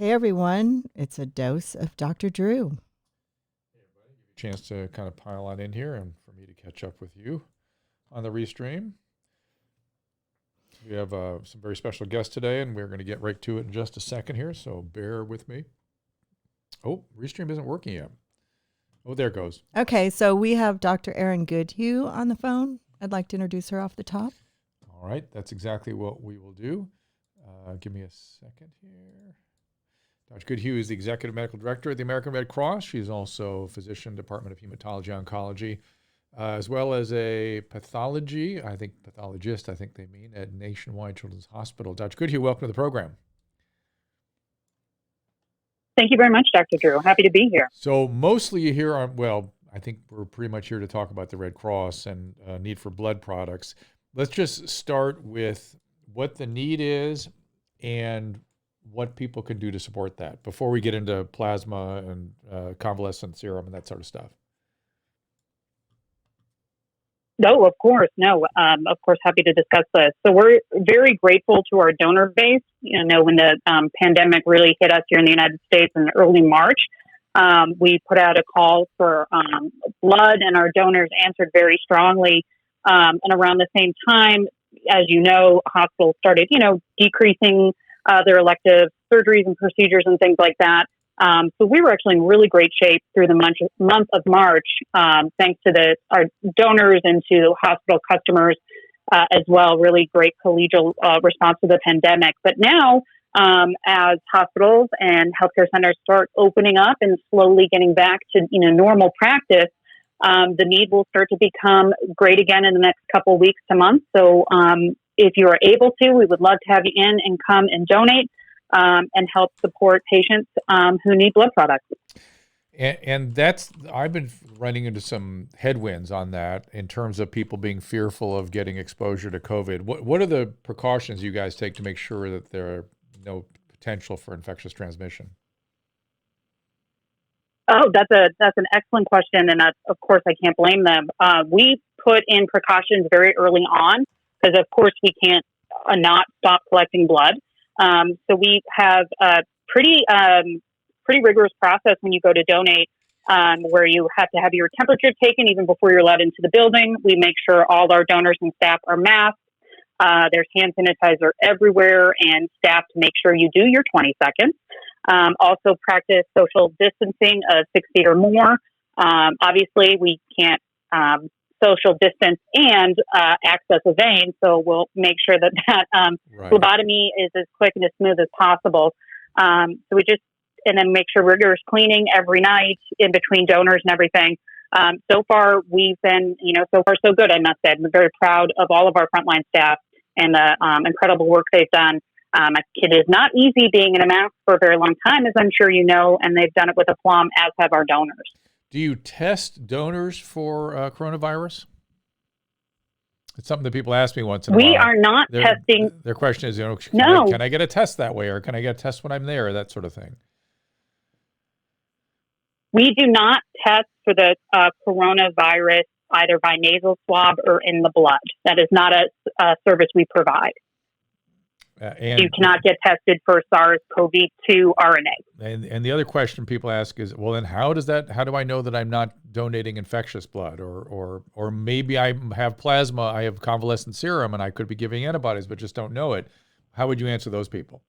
Hey everyone, it's a dose of Dr. Drew. Chance to kind of pile on in here and for me to catch up with you on the restream. We have some very special guests today, and we're going to get right to it in just a second here, so bear with me. Oh, restream isn't working yet. Oh, there it goes. Okay, so we have Dr. Erin Goodhue on the phone. I'd like to introduce her off the top. All right, that's exactly what we will do. Give me a second here. Dr. Goodhue is the Executive Medical Director at the American Red Cross. She's also a physician, Department of Hematology, Oncology, as well as a pathologist, I think they mean, at Nationwide Children's Hospital. Dr. Goodhue, welcome to the program. Thank you very much, Dr. Drew. Happy to be here. So mostly you hear, I think we're pretty much here to talk about the Red Cross and need for blood products. Let's just start with what the need is and what people can do to support that before we get into plasma and convalescent serum and that sort of stuff. No, of course. Happy to discuss this. So we're very grateful to our donor base. You know, when the pandemic really hit us here in the United States in early March, we put out a call for blood, and our donors answered very strongly. And around the same time, as you know, hospitals started, decreasing their elective surgeries and procedures and things like that. So we were actually in really great shape through the month of March, thanks to our donors and to hospital customers as well. Really great collegial response to the pandemic. But now, as hospitals and healthcare centers start opening up and slowly getting back to normal practice, the need will start to become great again in the next couple of weeks to months. So if you are able to, we would love to have you in and come and donate and help support patients who need blood products. And I've been running into some headwinds on that in terms of people being fearful of getting exposure to COVID. What are the precautions you guys take to make sure that there are no potential for infectious transmission? Oh, that's an excellent question, and of course I can't blame them. We put in precautions very early on because, of course, we can't not stop collecting blood. So we have a pretty rigorous process when you go to donate, where you have to have your temperature taken even before you're allowed into the building. We make sure all our donors and staff are masked. There's hand sanitizer everywhere, and staff to make sure you do your 20 seconds. Also practice social distancing of 6 feet or more. Obviously, we can't social distance and access a vein, so we'll make sure that phlebotomy is as quick and as smooth as possible. And then make sure rigorous cleaning every night in between donors and everything. So far, we've been, so far so good, I must say. I'm very proud of all of our frontline staff and the incredible work they've done. It is not easy being in a mask for a very long time, as I'm sure you know, and they've done it with aplomb, as have our donors. Do you test donors for coronavirus? It's something that people ask me once in a while. We are not testing. Their question is, can I get a test that way, or can I get a test when I'm there, that sort of thing? We do not test for the coronavirus either by nasal swab or in the blood. That is not a service we provide. You cannot get tested for SARS-CoV-2 RNA. And the other question people ask is, well, then how do I know that I'm not donating infectious blood, or maybe I have plasma, I have convalescent serum, and I could be giving antibodies, but just don't know it. How would you answer those people?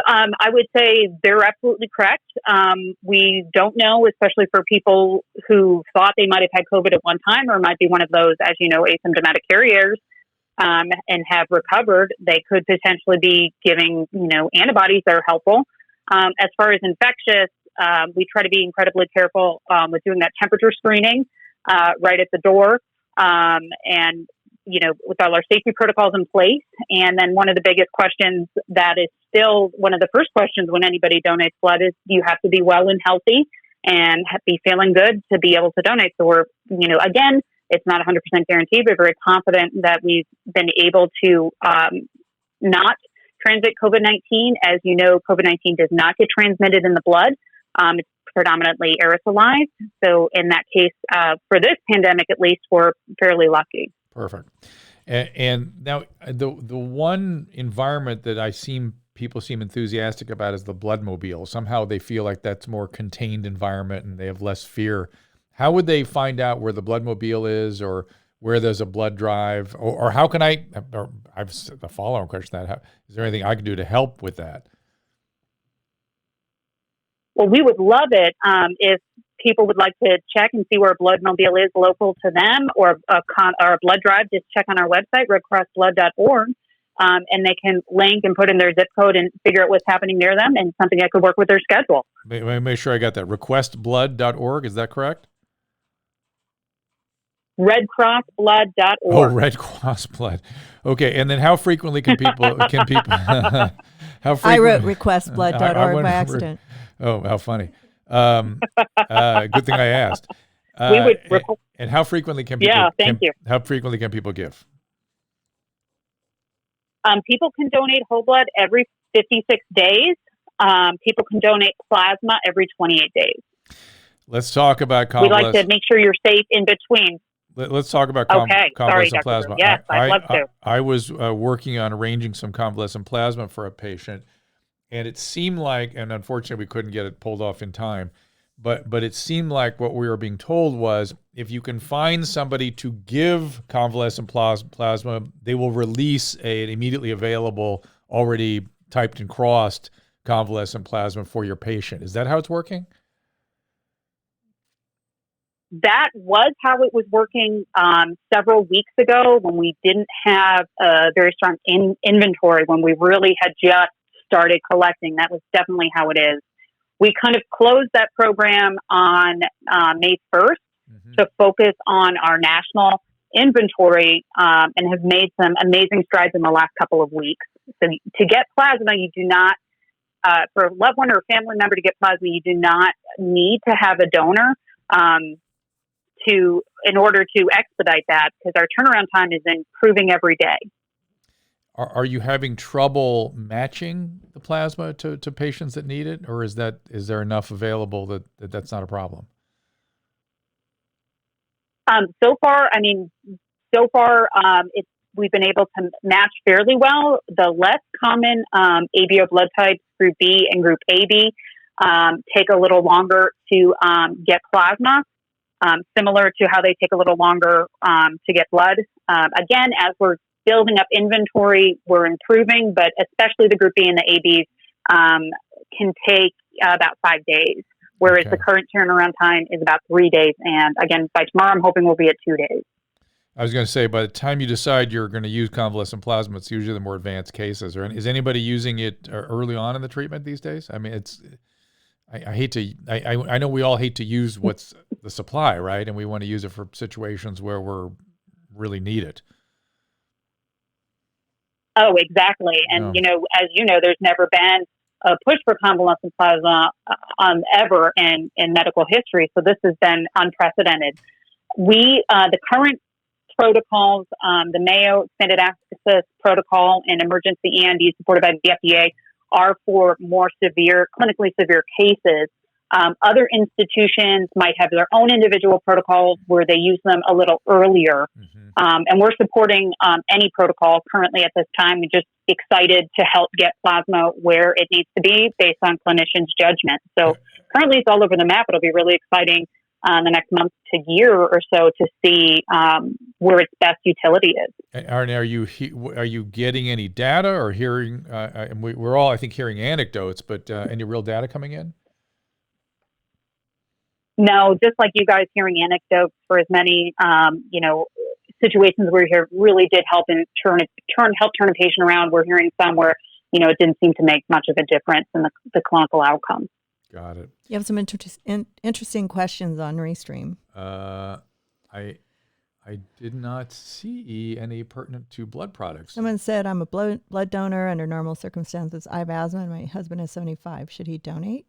I would say they're absolutely correct. We don't know, especially for people who thought they might have had COVID at one time, or might be one of those, as you know, asymptomatic carriers. And have recovered, they could potentially be giving, antibodies that are helpful. As far as infectious, we try to be incredibly careful with doing that temperature screening right at the door, and with all our safety protocols in place. And then one of the biggest questions that is still one of the first questions when anybody donates blood is, you have to be well and healthy and be feeling good to be able to donate. So we're, again, it's not 100% guaranteed, but very confident that we've been able to not transmit COVID-19. As you know, COVID-19 does not get transmitted in the blood. It's predominantly aerosolized. So in that case, for this pandemic, at least, we're fairly lucky. Perfect. And now the one environment that I seem people seem enthusiastic about is the bloodmobile. Somehow they feel like that's more contained environment and they have less fear. How would they find out where the bloodmobile is, or where there's a blood drive, or how can I? Or I've the follow-on question: is there anything I can do to help with that? Well, we would love it if people would like to check and see where a bloodmobile is local to them, or a blood drive. Just check on our website, redcrossblood.org. And they can link and put in their zip code and figure out what's happening near them, and something that could work with their schedule. Let me make sure I got that. Requestblood.org, is that correct? Redcrossblood.org. Oh, Red Cross Blood. Okay, and then how frequently can people how frequently, I wrote requestblood.org by accident. Oh, how funny. Good thing I asked. We would and how frequently can people thank you. How frequently can people give? People can donate whole blood every 56 days. People can donate plasma every 28 days. Let's talk about We like to make sure you're safe in between. Let's talk about convalescent plasma. Yes, I'd love to. I was working on arranging some convalescent plasma for a patient, and it seemed like, and unfortunately we couldn't get it pulled off in time, but it seemed like what we were being told was, if you can find somebody to give convalescent plasma, they will release an immediately available, already typed and crossed convalescent plasma for your patient. Is that how it's working? That was how it was working several weeks ago, when we didn't have a very strong inventory, when we really had just started collecting. That was definitely how it is. We kind of closed that program on May 1st to focus on our national inventory, and have made some amazing strides in the last couple of weeks. So to get plasma, you do not, for a loved one or a family member to get plasma, you do not need to have a donor in order to expedite that, because our turnaround time is improving every day. Are you having trouble matching the plasma to patients that need it, or is there enough available that's not a problem? So far, we've been able to match fairly well. The less common ABO blood types, Group B and Group AB, take a little longer to get plasma, similar to how they take a little longer to get blood. Again, as we're building up inventory, we're improving, but especially the Group B and the ABs can take about 5 days, whereas the current turnaround time is about 3 days. And again, by tomorrow, I'm hoping we'll be at 2 days. I was going to say, by the time you decide you're going to use convalescent plasma, it's usually the more advanced cases. Or is anybody using it early on in the treatment these days? I mean, I know we all hate to use what's the supply, right? And we want to use it for situations where we're really need it. Oh, exactly. And, as you know, there's never been a push for convalescent plasma ever in medical history. So this has been unprecedented. The current protocols, the Mayo Expanded Access Protocol and emergency END supported by the FDA, are for more clinically severe cases. Other institutions might have their own individual protocols where they use them a little earlier. And we're supporting any protocol currently at this time. We're just excited to help get plasma where it needs to be based on clinicians' judgment. So currently it's all over the map. It'll be really exciting the next month to year or so to see where its best utility is. Erin, are you getting any data or hearing? And we're all, I think, hearing anecdotes, but any real data coming in? No, just like you guys hearing anecdotes for as many, situations where you really did help and help turn a patient around. We're hearing some where, it didn't seem to make much of a difference in the clinical outcome. Got it. You have some interesting questions on Restream. I did not see any pertinent to blood products. Someone said, I'm a blood donor under normal circumstances. I have asthma and my husband is 75. Should he donate?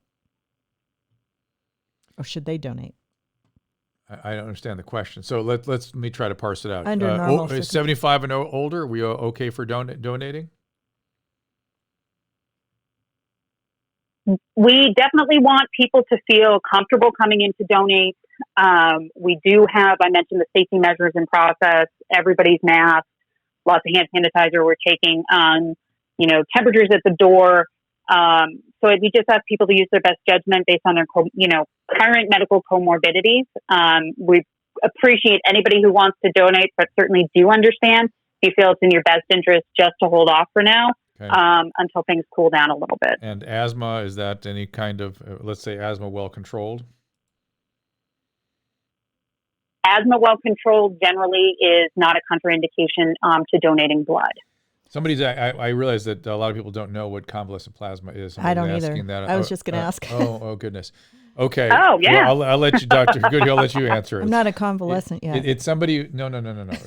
Or should they donate? I don't understand the question. So let me try to parse it out. Under normal 75 and older, are we okay for donating? We definitely want people to feel comfortable coming in to donate. We do have, I mentioned the safety measures in process, everybody's mask, lots of hand sanitizer we're taking. temperatures at the door. So we just ask people to use their best judgment based on their, current medical comorbidities. We appreciate anybody who wants to donate, but certainly do understand if you feel it's in your best interest just to hold off for now. Okay. Until things cool down a little bit. And asthma, is that any kind of, let's say, asthma well controlled? Asthma well controlled generally is not a contraindication to donating blood. I realize that a lot of people don't know what convalescent plasma is. I don't either. That. I was just going to ask. Oh, goodness. Okay. Oh, yeah. Well, I'll let you, Dr. Goodhue, I'll let you answer it. I'm not a convalescent yet. It's somebody, no.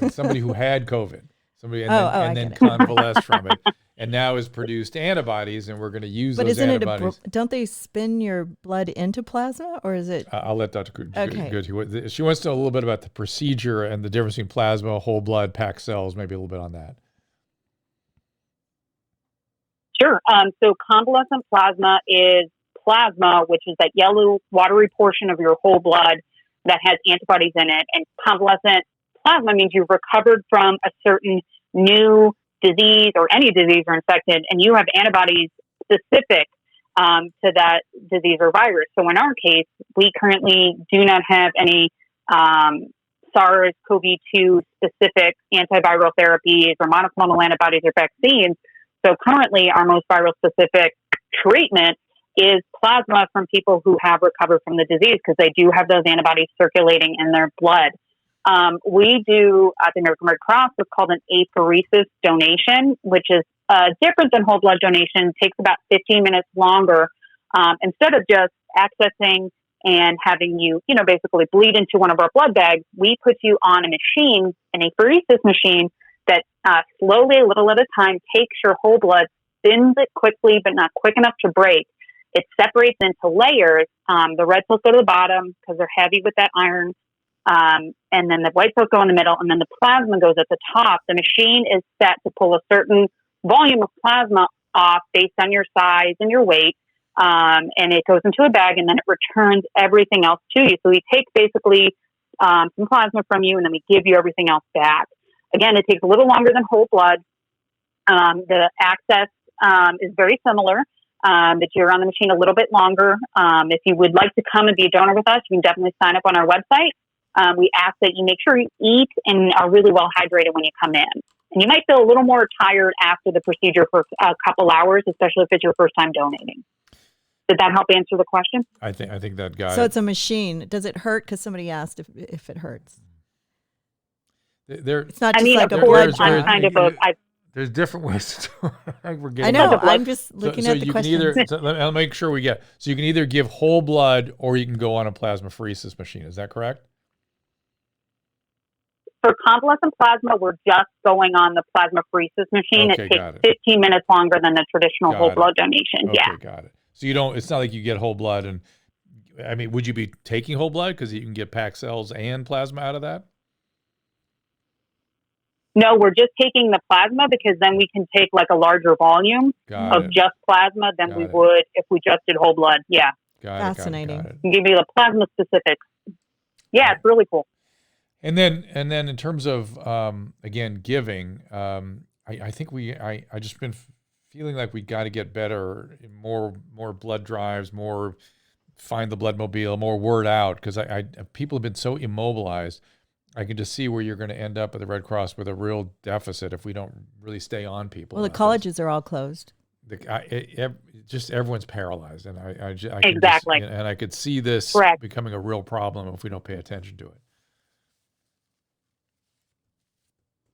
It's somebody who had COVID. Somebody and then get convalesced from it, and now has produced antibodies, and we're going to use those antibodies. Don't they spin your blood into plasma, or is it? I'll let Dr. Goodhue. She wants to know a little bit about the procedure and the difference between plasma, whole blood, packed cells, maybe a little bit on that. Sure. So convalescent plasma is plasma, which is that yellow watery portion of your whole blood that has antibodies in it. And convalescent plasma means you've recovered from a certain new disease or any disease or infected, and you have antibodies specific to that disease or virus. So in our case, we currently do not have any SARS-CoV-2 specific antiviral therapies or monoclonal antibodies or vaccines. So currently, our most viral specific treatment is plasma from people who have recovered from the disease because they do have those antibodies circulating in their blood. We do at the American Red Cross what's called an apheresis donation, which is different than whole blood donation. It takes about 15 minutes longer. Instead of just accessing and having you, basically bleed into one of our blood bags, we put you on a machine, an apheresis machine, that slowly, a little at a time, takes your whole blood, spins it quickly, but not quick enough to break. It separates into layers. The red cells go to the bottom because they're heavy with that iron. And then the white cells go in the middle, and then the plasma goes at the top. The machine is set to pull a certain volume of plasma off based on your size and your weight. And it goes into a bag, and then it returns everything else to you. So we take basically some plasma from you, and then we give you everything else back. Again, it takes a little longer than whole blood. The access is very similar, but you're on the machine a little bit longer. If you would like to come and be a donor with us, you can definitely sign up on our website. We ask that you make sure you eat and are really well hydrated when you come in. And you might feel a little more tired after the procedure for a couple hours, especially if it's your first time donating. Did that help answer the question? I think that got it. So it's a machine. Does it hurt? Because somebody asked if it hurts. It's not just like a blood draw. There's different ways to do it. I know. I'm just looking at the question. I'll make sure we get. So you can either give whole blood or you can go on a plasmapheresis machine. Is that correct? For convalescent plasma, we're just going on the plasmapheresis machine. Okay, it takes 15 minutes longer than the traditional whole blood donation. Okay, got it. So you don't. It's not like you get whole blood, and I mean, would you be taking whole blood because you can get packed cells and plasma out of that? No, we're just taking the plasma because then we can take like a larger volume of just plasma than we would if we just did whole blood. Yeah. Fascinating. Got it. Give you the plasma specifics. Yeah, it's really cool. And then in terms of again giving, I think I just been feeling like we got to get better, more blood drives, more find the blood mobile, more word out, because I people have been so immobilized. I can just see where you're going to end up at the Red Cross with a real deficit if we don't really stay on people. Well, the colleges are all closed. Just everyone's paralyzed, and I exactly. And I could see this becoming a real problem if we don't pay attention to it.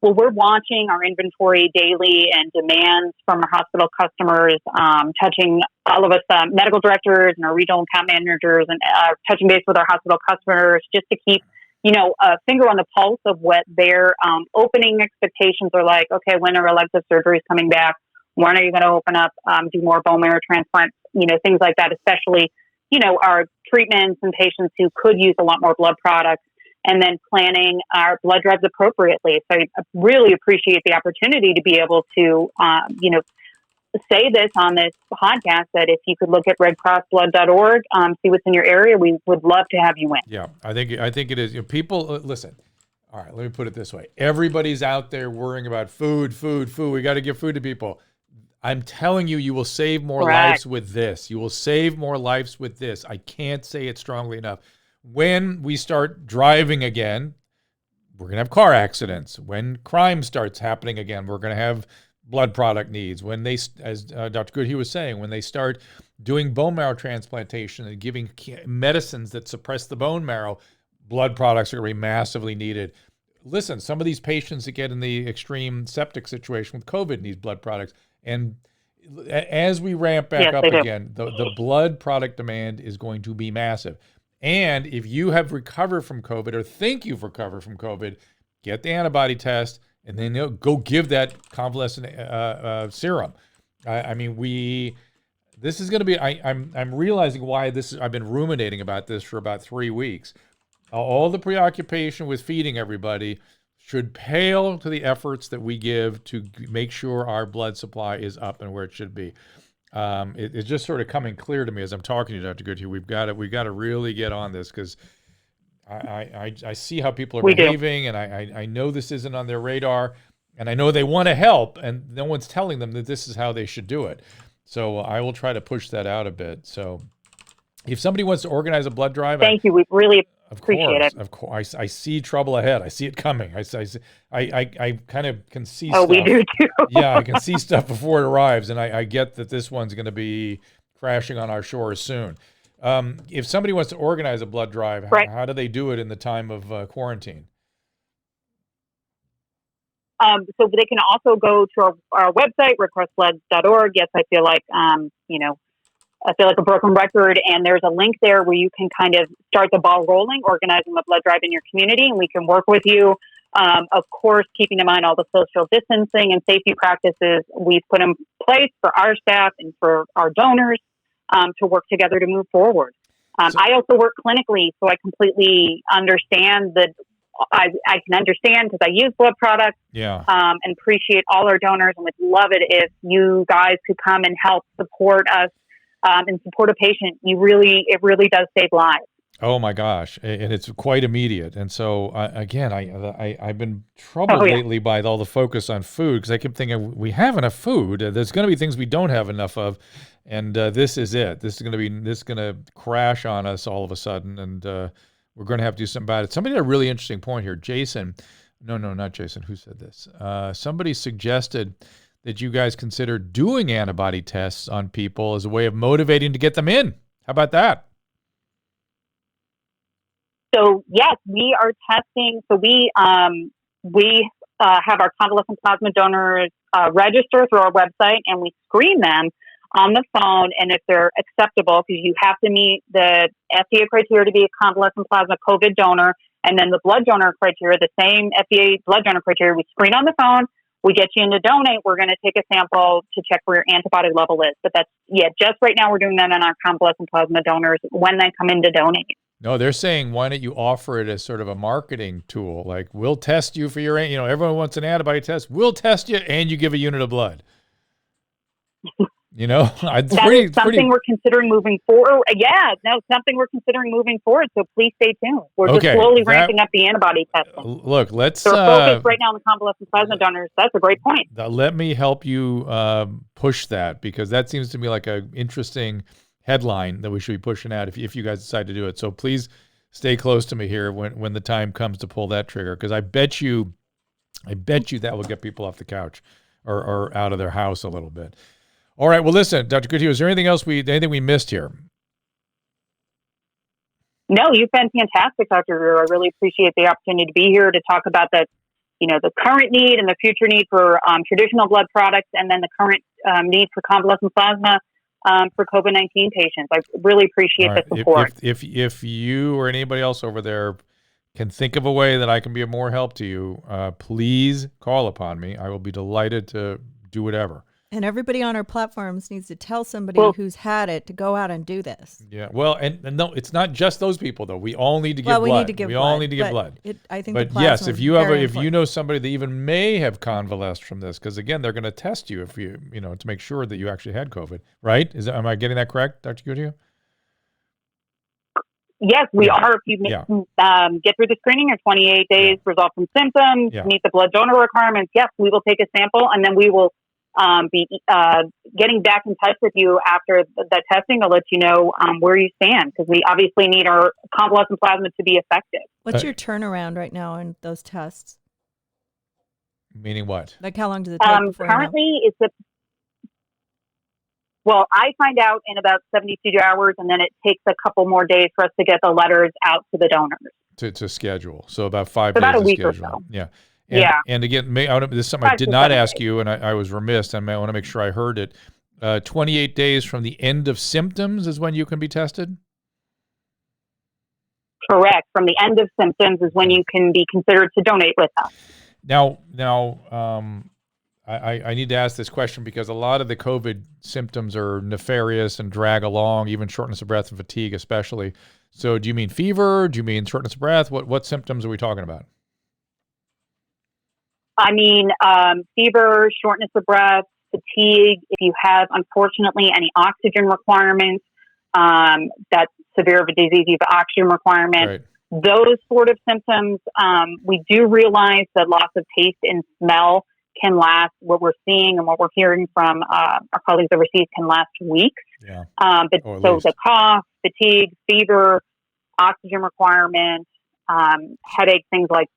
Well, we're watching our inventory daily and demands from our hospital customers, touching all of us medical directors and our regional account managers, and touching base with our hospital customers just to keep a finger on the pulse of what their opening expectations are like. Okay, when are elective surgeries coming back? When are you going to open up, do more bone marrow transplants? Things like that, especially, our treatments and patients who could use a lot more blood products, and then planning our blood drives appropriately. So I really appreciate the opportunity to be able to, say this on this podcast, that if you could look at redcrossblood.org, see what's in your area, we would love to have you in. Yeah, I think it is. People, listen, all right, let me put it this way. Everybody's out there worrying about food. We got to give food to people. I'm telling you, you will save more Correct. lives with this. You will save more lives with this. I can't say it strongly enough. When we start driving again, we're going to have car accidents. When crime starts happening again, we're going to have blood product needs. When they, as Dr. Goodhue was saying, when they start doing bone marrow transplantation and giving medicines that suppress the bone marrow, blood products are going to be massively needed. Listen, some of these patients that get in the extreme septic situation with COVID need blood products. And as we ramp back up again, the blood product demand is going to be massive. And if you have recovered from COVID or think you've recovered from COVID, get the antibody test and then go give that convalescent serum. This is going to be, I'm realizing why I've been ruminating about this for about 3 weeks. All the preoccupation with feeding everybody should pale to the efforts that we give to make sure our blood supply is up and where it should be. It's just sort of coming clear to me as I'm talking to you, Dr. Goodhue. We've got to really get on this, because I see how people are behaving, and I know this isn't on their radar, and I know they want to help, and no one's telling them that this is how they should do it. So I will try to push that out a bit. So if somebody wants to organize a blood drive, thank you. We really appreciate it. Of course, I see trouble ahead. I see it coming. I kind of can see. Oh, stuff. we do too. Yeah, I can see stuff before it arrives, and I get that this one's going to be crashing on our shores soon. If somebody wants to organize a blood drive, right. How do they do it in the time of quarantine? So they can also go to our website, requestblood.org. Yes, I feel like a broken record, and there's a link there where you can kind of start the ball rolling, organizing a blood drive in your community, and we can work with you. Of course, keeping in mind all the social distancing and safety practices we've put in place for our staff and for our donors to work together to move forward. I also work clinically, so I completely understand that. I can understand because I use blood products, and appreciate all our donors, and would love it if you guys could come and help support us and support a patient. It really does save lives. Oh my gosh, and it's quite immediate. And so again, I've been troubled lately by all the focus on food, because I keep thinking we have enough food. There's going to be things we don't have enough of, and this is it. This is going to crash on us all of a sudden, and we're going to have to do something about it. Somebody had a really interesting point here. Jason, no, not Jason. Who said this? Somebody suggested that you guys consider doing antibody tests on people as a way of motivating to get them in. How about that? So yes, we are testing. So we have our convalescent plasma donors register through our website, and we screen them on the phone, and if they're acceptable, because you have to meet the FDA criteria to be a convalescent plasma COVID donor, and then the blood donor criteria, the same FDA blood donor criteria, we screen on the phone, we get you in to donate, we're going to take a sample to check where your antibody level is. But just right now we're doing that on our convalescent plasma donors when they come in to donate. No, they're saying, why don't you offer it as sort of a marketing tool? Like, we'll test you for your, everyone wants an antibody test, we'll test you, and you give a unit of blood. We're considering moving forward. Something we're considering moving forward. So please stay tuned. We're just slowly ramping up the antibody testing. Look, let's. So we're focused right now on the convalescent plasma donors. That's a great point. Let me help you push that, because that seems to me like an interesting headline that we should be pushing out if you guys decide to do it. So please stay close to me here when the time comes to pull that trigger, because I bet you that will get people off the couch or out of their house a little bit. All right. Well, listen, Dr. Goodhue, is there anything we missed here? No, you've been fantastic, Dr. Greer. I really appreciate the opportunity to be here to talk about the current need and the future need for traditional blood products, and then the current need for convalescent plasma for COVID-19 patients. I really appreciate the support. If you or anybody else over there can think of a way that I can be of more help to you, please call upon me. I will be delighted to do whatever. And everybody on our platforms needs to tell somebody who's had it to go out and do this. Yeah. Well, and no, it's not just those people though. We all need to give blood. We need to give blood. All need to give blood. I think. But yes, if you know somebody that even may have convalesced from this, because again, they're going to test you if you to make sure that you actually had COVID. Right? Am I getting that correct, Dr. Goodhue? Yes, we are. If you get through the screening in 28 days, resolve some symptoms, meet the blood donor requirements, yes, we will take a sample, and then we will be getting back in touch with you after the testing to let you know where you stand, because we obviously need our convalescent plasma to be effective. What's your turnaround right now on those tests? Meaning what? Like how long does it take before currently, well, I find out in about 72 hours, and then it takes a couple more days for us to get the letters out to the donors. To schedule. So about 5 days about a to week schedule. or so. Yeah. Yeah. And again, this is something I 5 did to not 7 ask days. you, and I was remiss, and I want to make sure I heard it. 28 days from the end of symptoms is when you can be tested? Correct. From the end of symptoms is when you can be considered to donate with us. Now, I need to ask this question because a lot of the COVID symptoms are nefarious and drag along, even shortness of breath and fatigue especially. So do you mean fever? Do you mean shortness of breath? What symptoms are we talking about? I mean, fever, shortness of breath, fatigue. If you have, unfortunately, any oxygen requirements, that's severe of a disease, you have oxygen requirements. Right. Those sort of symptoms, we do realize that loss of taste and smell can last. What we're seeing and what we're hearing from our colleagues overseas can last weeks. Yeah. But so the cough, fatigue, fever, oxygen requirements, headache, things like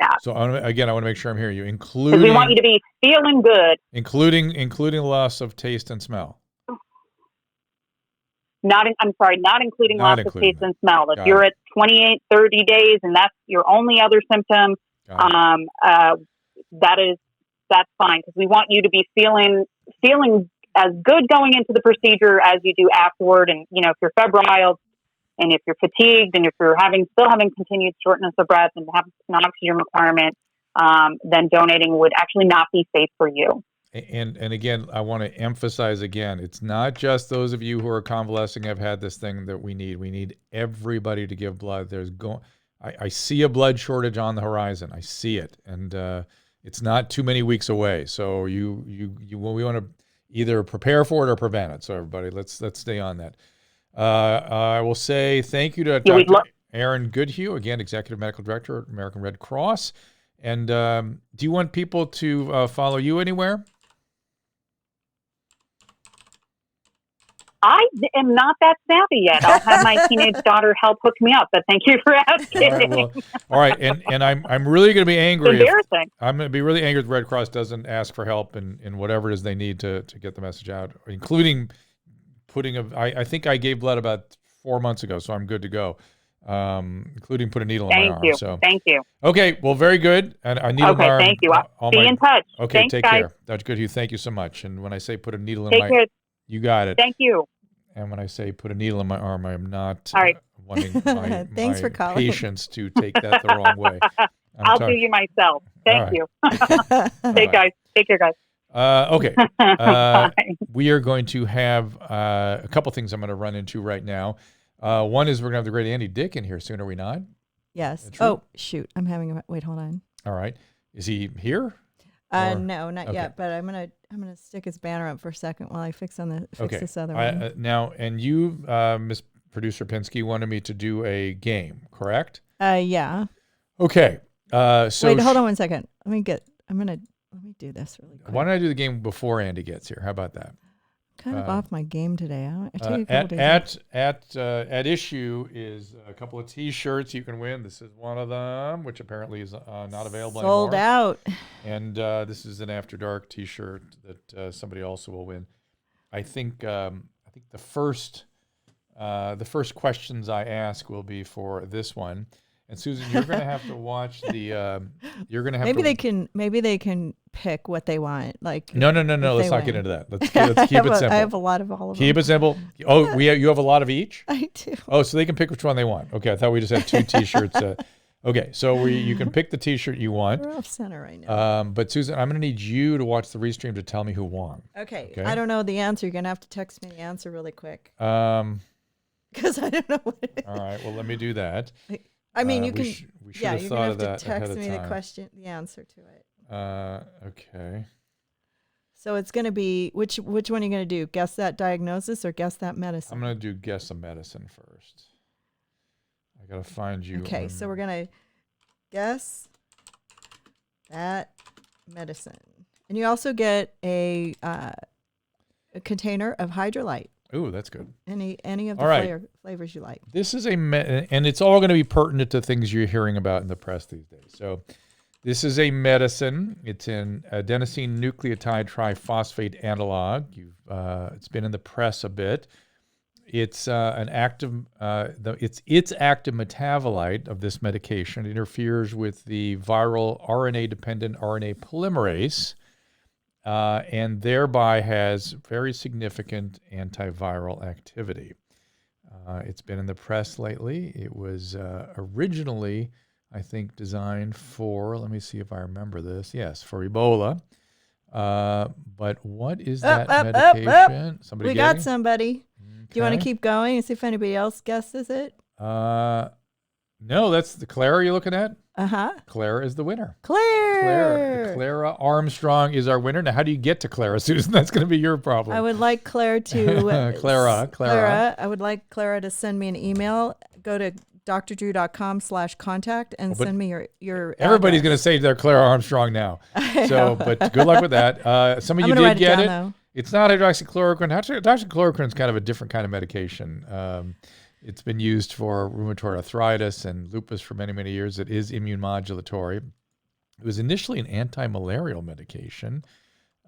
that. So I want to make sure I'm hearing you, Because including we want you to be feeling good. including loss of taste and smell. Not including loss of taste and smell. If you're at 28, 30 days and that's your only other symptom, that's fine, because we want you to be feeling as good going into the procedure as you do afterward. And, if you're febrile and if you're fatigued and if you're still having continued shortness of breath and have an oxygen requirement, then donating would actually not be safe for you. And again, I want to emphasize again, it's not just those of you who are convalescing have had this thing that we need. We need everybody to give blood. I see a blood shortage on the horizon. I see it, and it's not too many weeks away. So we want to either prepare for it or prevent it. So everybody, let's stay on that. I will say thank you to Dr. Erin Goodhue, again, Executive Medical Director at American Red Cross. And do you want people to follow you anywhere? I am not that savvy yet. I'll have my teenage daughter help hook me up, but thank you for asking. All right. And I'm really going to be angry. It's embarrassing. I'm going to be really angry if the Red Cross doesn't ask for help in whatever it is they need to get the message out, including I think I gave blood about 4 months ago, so I'm good to go, including put a needle in my arm. So thank you. Okay. Well, very good. And a needle in my arm. Thank you. I'll be in touch. Okay. Thanks, take guys. care. Dr. Goodhue, thank you so much. And when I say put a needle in care. you got it. Thank you. And when I say put a needle in my arm, I am not wanting my Thanks for calling. patients to take that the wrong way. I'll do you myself. Thank you. Take care, guys. Okay. We are going to have a couple things I'm going to run into right now. One is we're going to have the great Andy Dick in here soon, are we not? Yes. Oh, shoot. I'm having wait, hold on. All right. Is he here? No, not yet, but I'm gonna stick his banner up for a second while I fix this other one. Now, and you, Miss Producer Pinsky, wanted me to do a game, correct? Yeah. Okay. So wait, hold on 1 second. Let me do this really quick. Why don't I do the game before Andy gets here? How about that? Kind of off my game today. I take a couple days. At issue is a couple of T-shirts you can win. This is one of them, which apparently is not available anymore. Sold out. And this is an After Dark T-shirt that somebody also will win. I think the first questions I ask will be for this one. And Susan, you're going to have to watch the. You're going to have maybe they can pick what they want. Like no. Let's not get into that. Let's keep it simple. I have a lot of all of them. Keep it simple. Oh, you have a lot of each. I do. Oh, so they can pick which one they want. Okay, I thought we just had 2 T-shirts. Okay, so you can pick the T-shirt you want. We're off center right now. But Susan, I'm going to need you to watch the restream to tell me who won. Okay. I don't know the answer. You're going to have to text me the answer really quick. Because I don't know what it is. All right. Well, let me do that. I mean, you can. We should have thought of that ahead of time. Text me the answer to it. Okay. So it's going to be which one are you going to do? Guess that diagnosis or guess that medicine? I'm going to do guess a medicine first. I got to find you. Okay, so we're going to guess that medicine. And you also get a container of Hydrolyte. Ooh, that's good. Any of the All right. flavors you like. This is and it's all going to be pertinent to things you're hearing about in the press these days. So this is a medicine. It's an adenosine nucleotide triphosphate analog. It's been in the press a bit. It's an active. It's active metabolite of this medication. It interferes with the viral RNA-dependent RNA polymerase, and thereby has very significant antiviral activity. It's been in the press lately. It was originally, I think, designed for, let me see if I remember this. Yes, for Ebola. But what is that medication? Somebody We getting? got somebody. Do you want to keep going and see if anybody else guesses it? No, that's the Clara you're looking at? Uh-huh. Clara is the winner. Claire. Armstrong is our winner. Now, how do you get to Clara, Susan? That's going to be your problem. I would like Claire to... Clara. I would like Clara to send me an email. Go to drdrew.com/contact and send me your Everybody's going to say they're Clara Armstrong now. So, but good luck with that. Some of you did get it. Though. It's not hydroxychloroquine. Hydroxychloroquine is kind of a different kind of medication. It's been used for rheumatoid arthritis and lupus for many, many years. It is immune modulatory. It was initially an anti-malarial medication.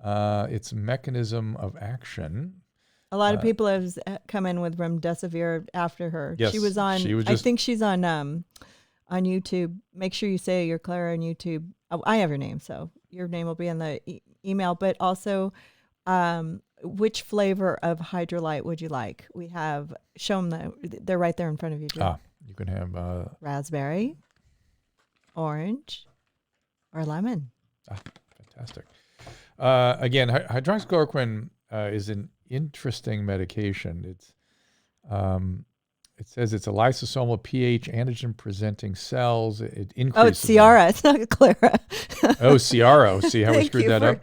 Its mechanism of action. A lot of people have come in with remdesivir after her. Yes, she was on. I think she's on YouTube. Make sure you say you're Clara on YouTube. Oh, I have your name, so your name will be in the email. But also, which flavor of Hydrolyte would you like? We have. Show them they're right there in front of you. Jim. You can have raspberry, orange, or lemon. Fantastic. Again, hydroxychloroquine is an interesting medication. It's it says it's a lysosomal pH antigen presenting cells. It increases. Oh, it's Ciara. It's not Clara. Oh, Ciara. See how we screwed that up?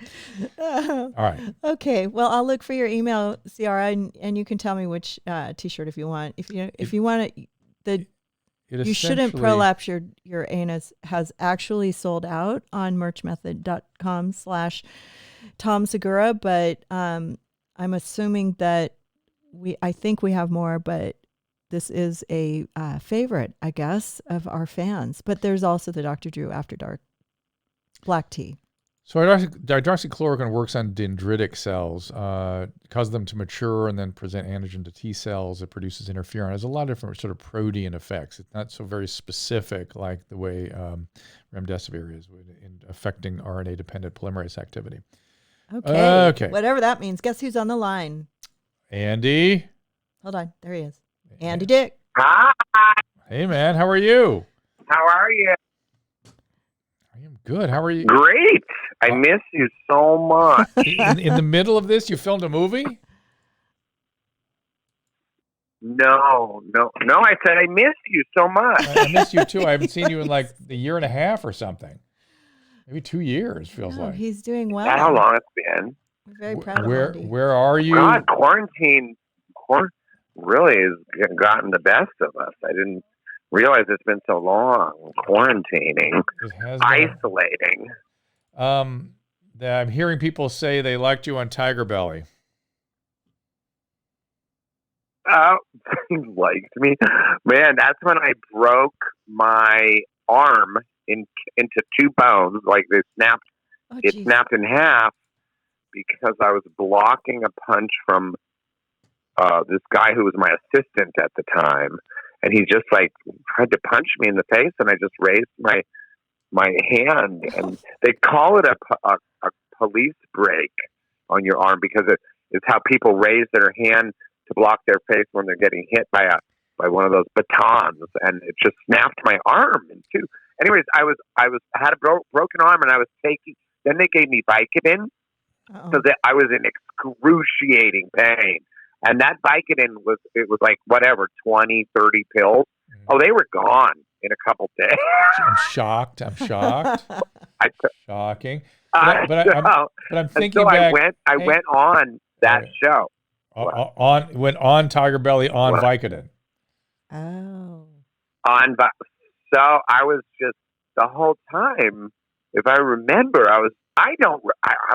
All right. Okay. Well, I'll look for your email, Ciara, and you can tell me which T-shirt if you want. If you want it, you shouldn't prolapse your anus has actually sold out on merchmethod.com/Tom Segura, but I'm assuming that I think we have more, but this is a favorite, I guess, of our fans. But there's also the Dr. Drew After Dark black tea. So hydroxychloroquine works on dendritic cells, causes them to mature and then present antigen to T cells. It produces interferon. It has a lot of different sort of protein effects. It's not so very specific like the way remdesivir is in affecting RNA-dependent polymerase activity. Okay. Whatever that means. Guess who's on the line? Andy. Hold on. There he is. Andy Dick. Hi. Hey, man. How are you? How are you? I am good. How are you? Great. I miss you so much. In the middle of this, you filmed a movie? No. I said I miss you so much. I miss you, too. I haven't seen you in like a year and a half or something. Maybe 2 years, feels like. He's doing well. That's how long it's been. We're very proud of Andy. Where are you? God, quarantine really has gotten the best of us. I didn't realize it's been so long. Quarantining, isolating. I'm hearing people say they liked you on Tiger Belly. Oh, liked me. Man, that's when I broke my arm into two bones. Like they snapped. Snapped in half because I was blocking a punch from this guy who was my assistant at the time, and he just like tried to punch me in the face, and I just raised my hand, and they call it a police break on your arm because it's how people raise their hand to block their face when they're getting hit by one of those batons, and it just snapped my arm in two. Anyways, I had a broken arm, and I was taking. Then they gave me Vicodin, so that I was in excruciating pain. And that Vicodin was like whatever 20, 30 pills. Oh, they were gone in a couple days. I'm shocked. Shocking. But I'm thinking so back. I went on that show. Went on Tiger Belly on Vicodin. Oh. So I was just the whole time. If I remember, I was I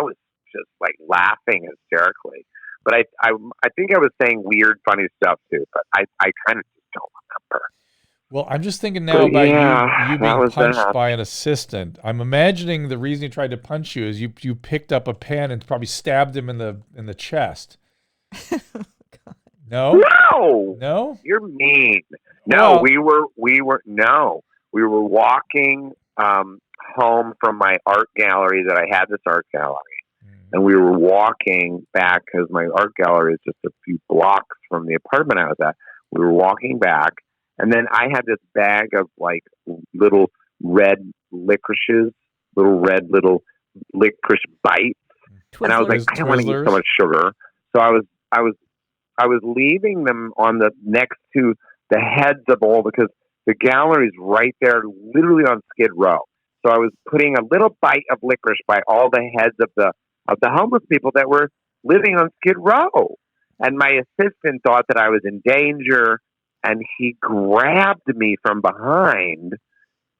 was just like laughing hysterically. But I think I was saying weird, funny stuff too. But I kind of just don't remember. Well, I'm just thinking now about you being punched by an assistant. I'm imagining the reason he tried to punch you is you picked up a pen and probably stabbed him in the chest. No? No? You're mean. No, well, we were walking home from my art gallery that I had this art gallery. And we were walking back because my art gallery is just a few blocks from the apartment I was at. We were walking back, and then I had this bag of like little red licorices, little licorice bites. Twizzlers. And I was like, I don't want to eat so much sugar. So I was leaving them on the next to the heads of all, because the gallery's right there, literally on Skid Row. So I was putting a little bite of licorice by all the heads of the homeless people that were living on Skid Row. And my assistant thought that I was in danger, and he grabbed me from behind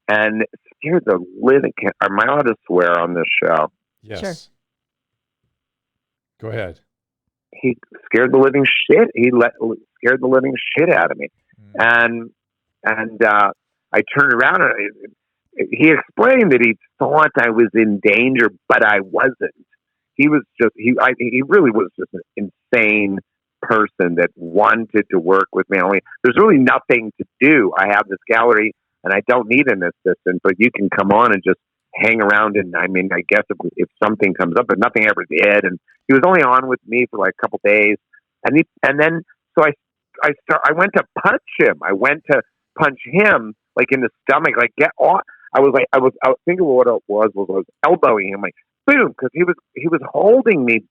and scared the living. Am I allowed to swear on this show? Yes. Sure. Go ahead. He scared the living shit. Scared the living shit out of me. And I turned around and he explained that he thought I was in danger, but I wasn't. He really was just an insane person that wanted to work with me. There's really nothing to do. I have this gallery and I don't need an assistant, but you can come on and just hang around. And I mean, I guess if something comes up, but nothing ever did. And he was only on with me for like a couple days. And then I went to punch him. I went to punch him like in the stomach, like get off. I was thinking what it was I was elbowing him, like boom, because he was holding me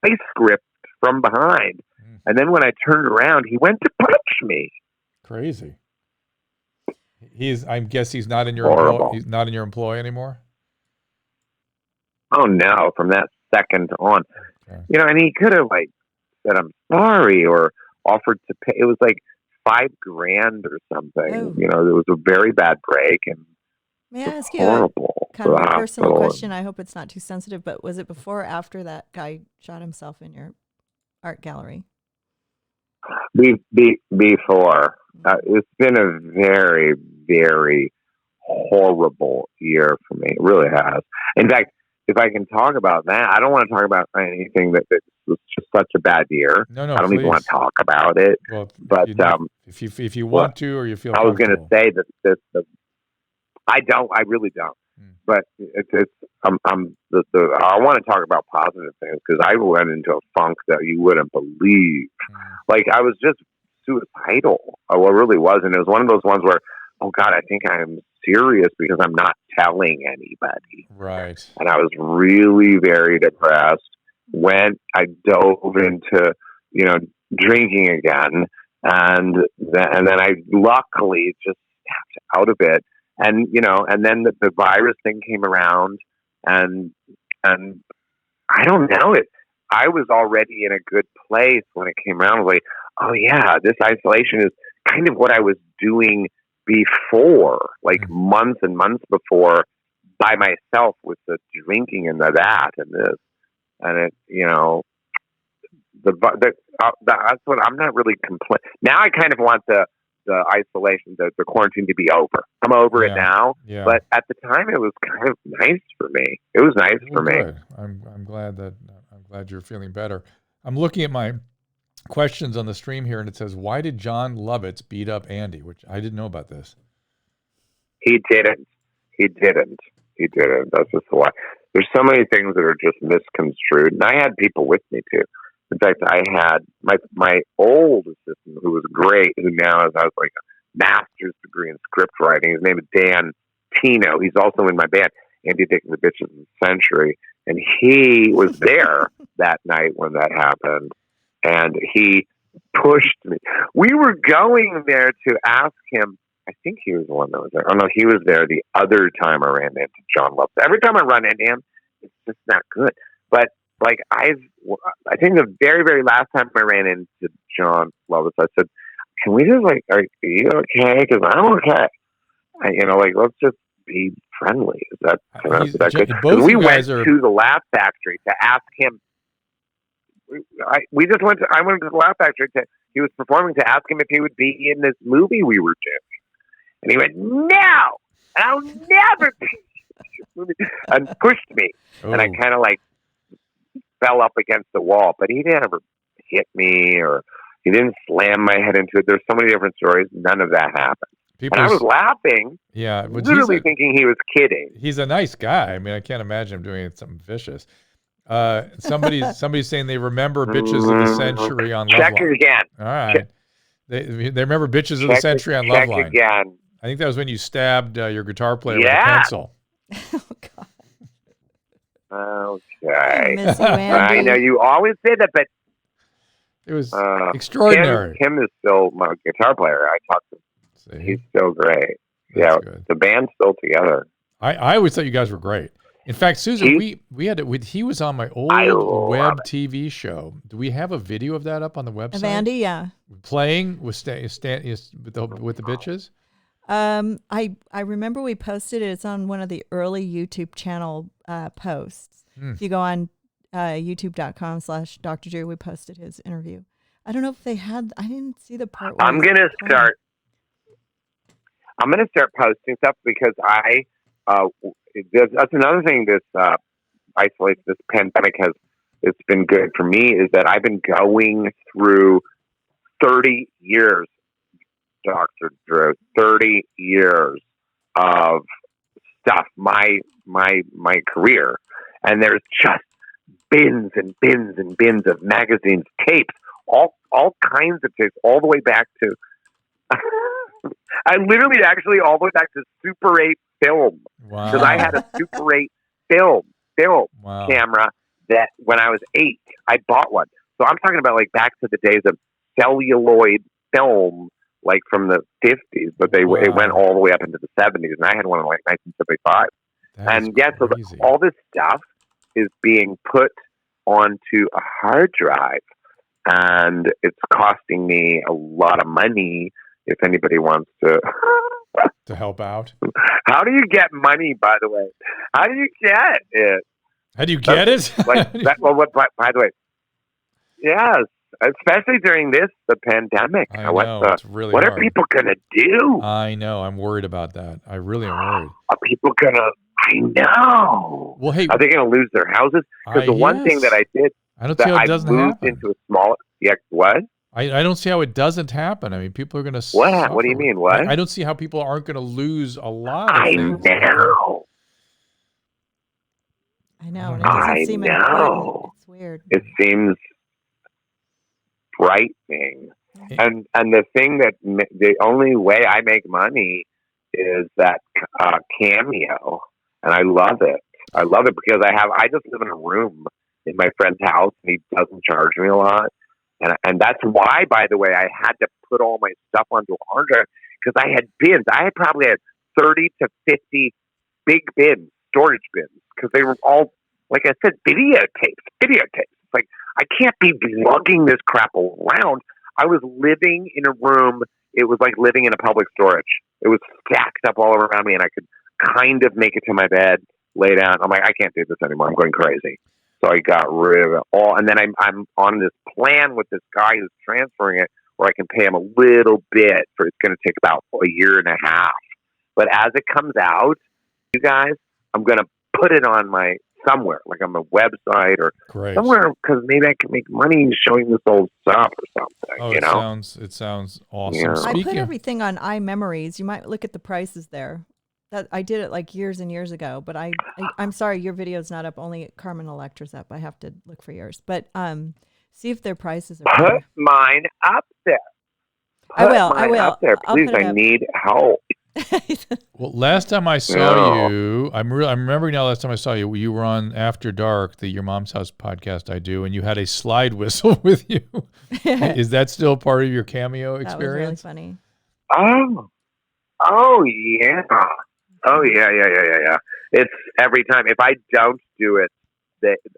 face gripped from behind. And then when I turned around, he went to punch me. Crazy. I guess he's not in your employ anymore. Oh no! From that second on, okay. And he could have like said I'm sorry or offered to pay. It was like $5,000 or something. Oh. It was a very bad break, and may I ask you a kind of a personal question? I hope it's not too sensitive, but was it before or after that guy shot himself in your art gallery? Before. It's been a very, very horrible year for me. It really has. In fact, if I can talk about that, I don't want to talk about anything that was just such a bad year. No, I don't even want to talk about it. Well, but if you want to, or you feel, I was going to say that I don't. I really don't. But I want to talk about positive things because I went into a funk that you wouldn't believe. Like I was just suicidal. I really was, and it was one of those ones where, oh God, I think I'm serious because I'm not telling anybody. Right. And I was really very depressed. I dove into drinking again, and then I luckily just snapped out of it. And then the virus thing came around, and I don't know it. I was already in a good place when it came around. I was like, oh yeah, this isolation is kind of what I was doing before, like months and months before, by myself with the drinking and that and this, and it, that's what I'm not really complaining. Now I kind of want the isolation, the quarantine to be over. I'm over it now, but at the time it was kind of nice for me. It was nice for me. I'm glad you're feeling better. I'm looking at my questions on the stream here, and it says, "Why did John Lovitz beat up Andy?" Which I didn't know about this. He didn't. That's just why. There's so many things that are just misconstrued, and I had people with me too. In fact, I had my old assistant who was great, who now has like a master's degree in script writing. His name is Dan Tino. He's also in my band, Andy Dick and the Bitches of the Century. And he was there that night when that happened. And he pushed me. We were going there to ask him. I think he was the one that was there. Oh, no, he was there the other time I ran into John Lovitz. Every time I run into him, it's just not good. But like I think the very, very last time I ran into John Lovitz, I said, "Can we just are you okay? Because I'm okay. Let's just be friendly. Is that good? Both we you went guys are... to the Laugh Factory to ask him. I went to the Laugh Factory he was performing, to ask him if he would be in this movie we were doing, and he went, "No, I'll never be in this movie," and pushed me, and I kind of like fell up against the wall. But he didn't ever hit me, or he didn't slam my head into it. There's so many different stories. None of that happened. And I was laughing, literally thinking he was kidding. He's a nice guy. I mean, I can't imagine him doing something vicious. Somebody's saying they remember Bitches of the Century on Loveline. Check again. All right. They remember Bitches of the Century on Loveline. Check again. I think that was when you stabbed your guitar player with a pencil. Oh, God. Okay. I know you always say that, but it was extraordinary. Tim is still my guitar player. I talked to him. He's still great. That's good. The band's still together. I always thought you guys were great. In fact, Susan, we had he was on my old web TV show. Do we have a video of that up on the website? Andy, yeah. Playing with with the bitches? I remember we posted it. It's on one of the early YouTube channel posts. If you go on youtube.com/Dr. Drew, we posted his interview. I don't know if they had, I didn't see the part where I'm going to start posting stuff, because that's another thing this isolation, this pandemic it's been good for me, is that I've been going through 30 years, Dr. Drew, 30 years of stuff, my career. And there's just bins and bins and bins of magazines, tapes, all kinds of tapes, all the way back to, I literally actually all the way back to Super 8 film. Wow. Because I had a Super 8 film camera that when I was 8, I bought one. So I'm talking about like back to the days of celluloid film, like from the 50s, but it went all the way up into the 70s, and I had one in like 1975. And so all this stuff is being put onto a hard drive, and it's costing me a lot of money. If anybody wants to help out, how do you get money? By the way, how do you get it? How do you get it? By the way, yes, especially during the pandemic. I know, it's really what hard. Are people gonna do? I know. I'm worried about that. I really am worried. Are people gonna? I know. Well, hey, are they gonna lose their houses? Because the one thing that I did, I don't see how it doesn't happen. Into a smaller. Yeah, what? I don't see how it doesn't happen. I mean, people are going to What? What do you mean? What? I don't see how people aren't going to lose a lot of things. Know. I know. And it doesn't seem important. It's weird. It seems frightening. And the thing that the only way I make money is that Cameo, and I love it. I love it because I just live in a room in my friend's house, and he doesn't charge me a lot. And that's why, by the way, I had to put all my stuff onto a hard drive, because I had bins. I probably had 30 to 50 big bins, storage bins, because they were all, like I said, videotapes. It's like, I can't be lugging this crap around. I was living in a room. It was like living in a public storage. It was stacked up all around me, and I could kind of make it to my bed, lay down. I'm like, I can't do this anymore. I'm going crazy. So I got rid of it all. And then I'm on this plan with this guy who's transferring it, where I can pay him a little bit for, it's going to take about a year and a half. But as it comes out, you guys, I'm going to put it on somewhere, like on my website or somewhere, because maybe I can make money showing this old stuff or something. Oh, it sounds awesome. Yeah. I put everything on iMemories. You might look at the prices there. That I did it like years and years ago, but I'm sorry, your video's not up. Only Carmen Electra's up. I have to look for yours. But see if their prices are Put mine up there. I will. Up there, please. I need help. Well, last time I saw you, I'm remembering now. Last time I saw you, you were on After Dark, the Your Mom's House podcast I do, and you had a slide whistle with you. Is that still part of your Cameo experience? That was really funny. Oh yeah. Oh yeah. It's every time. If I don't do it,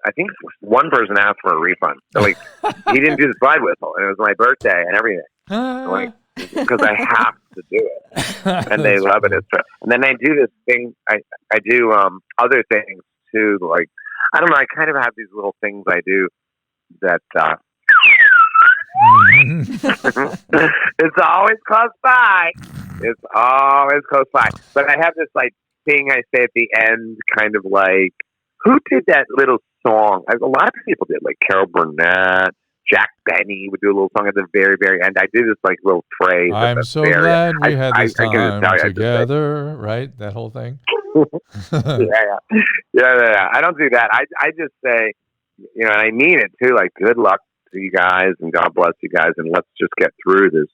I think one person asked for a refund. They're like, he didn't do the slide whistle, and it was my birthday and everything. I'm like, because I have to do it, and they love it. And then I do this thing. I do other things too. Like I don't know. I kind of have these little things I do that. It's always close by. It's always close by. But I have this like thing I say at the end, kind of like, who did that little song? A lot of people did, like Carol Burnett, Jack Benny would do a little song at the very, very end. I do this like little phrase. I'm so glad we had this time together, right? That whole thing. Yeah. I don't do that. I just say, and I mean it too. Like, good luck to you guys, and God bless you guys, and let's just get through this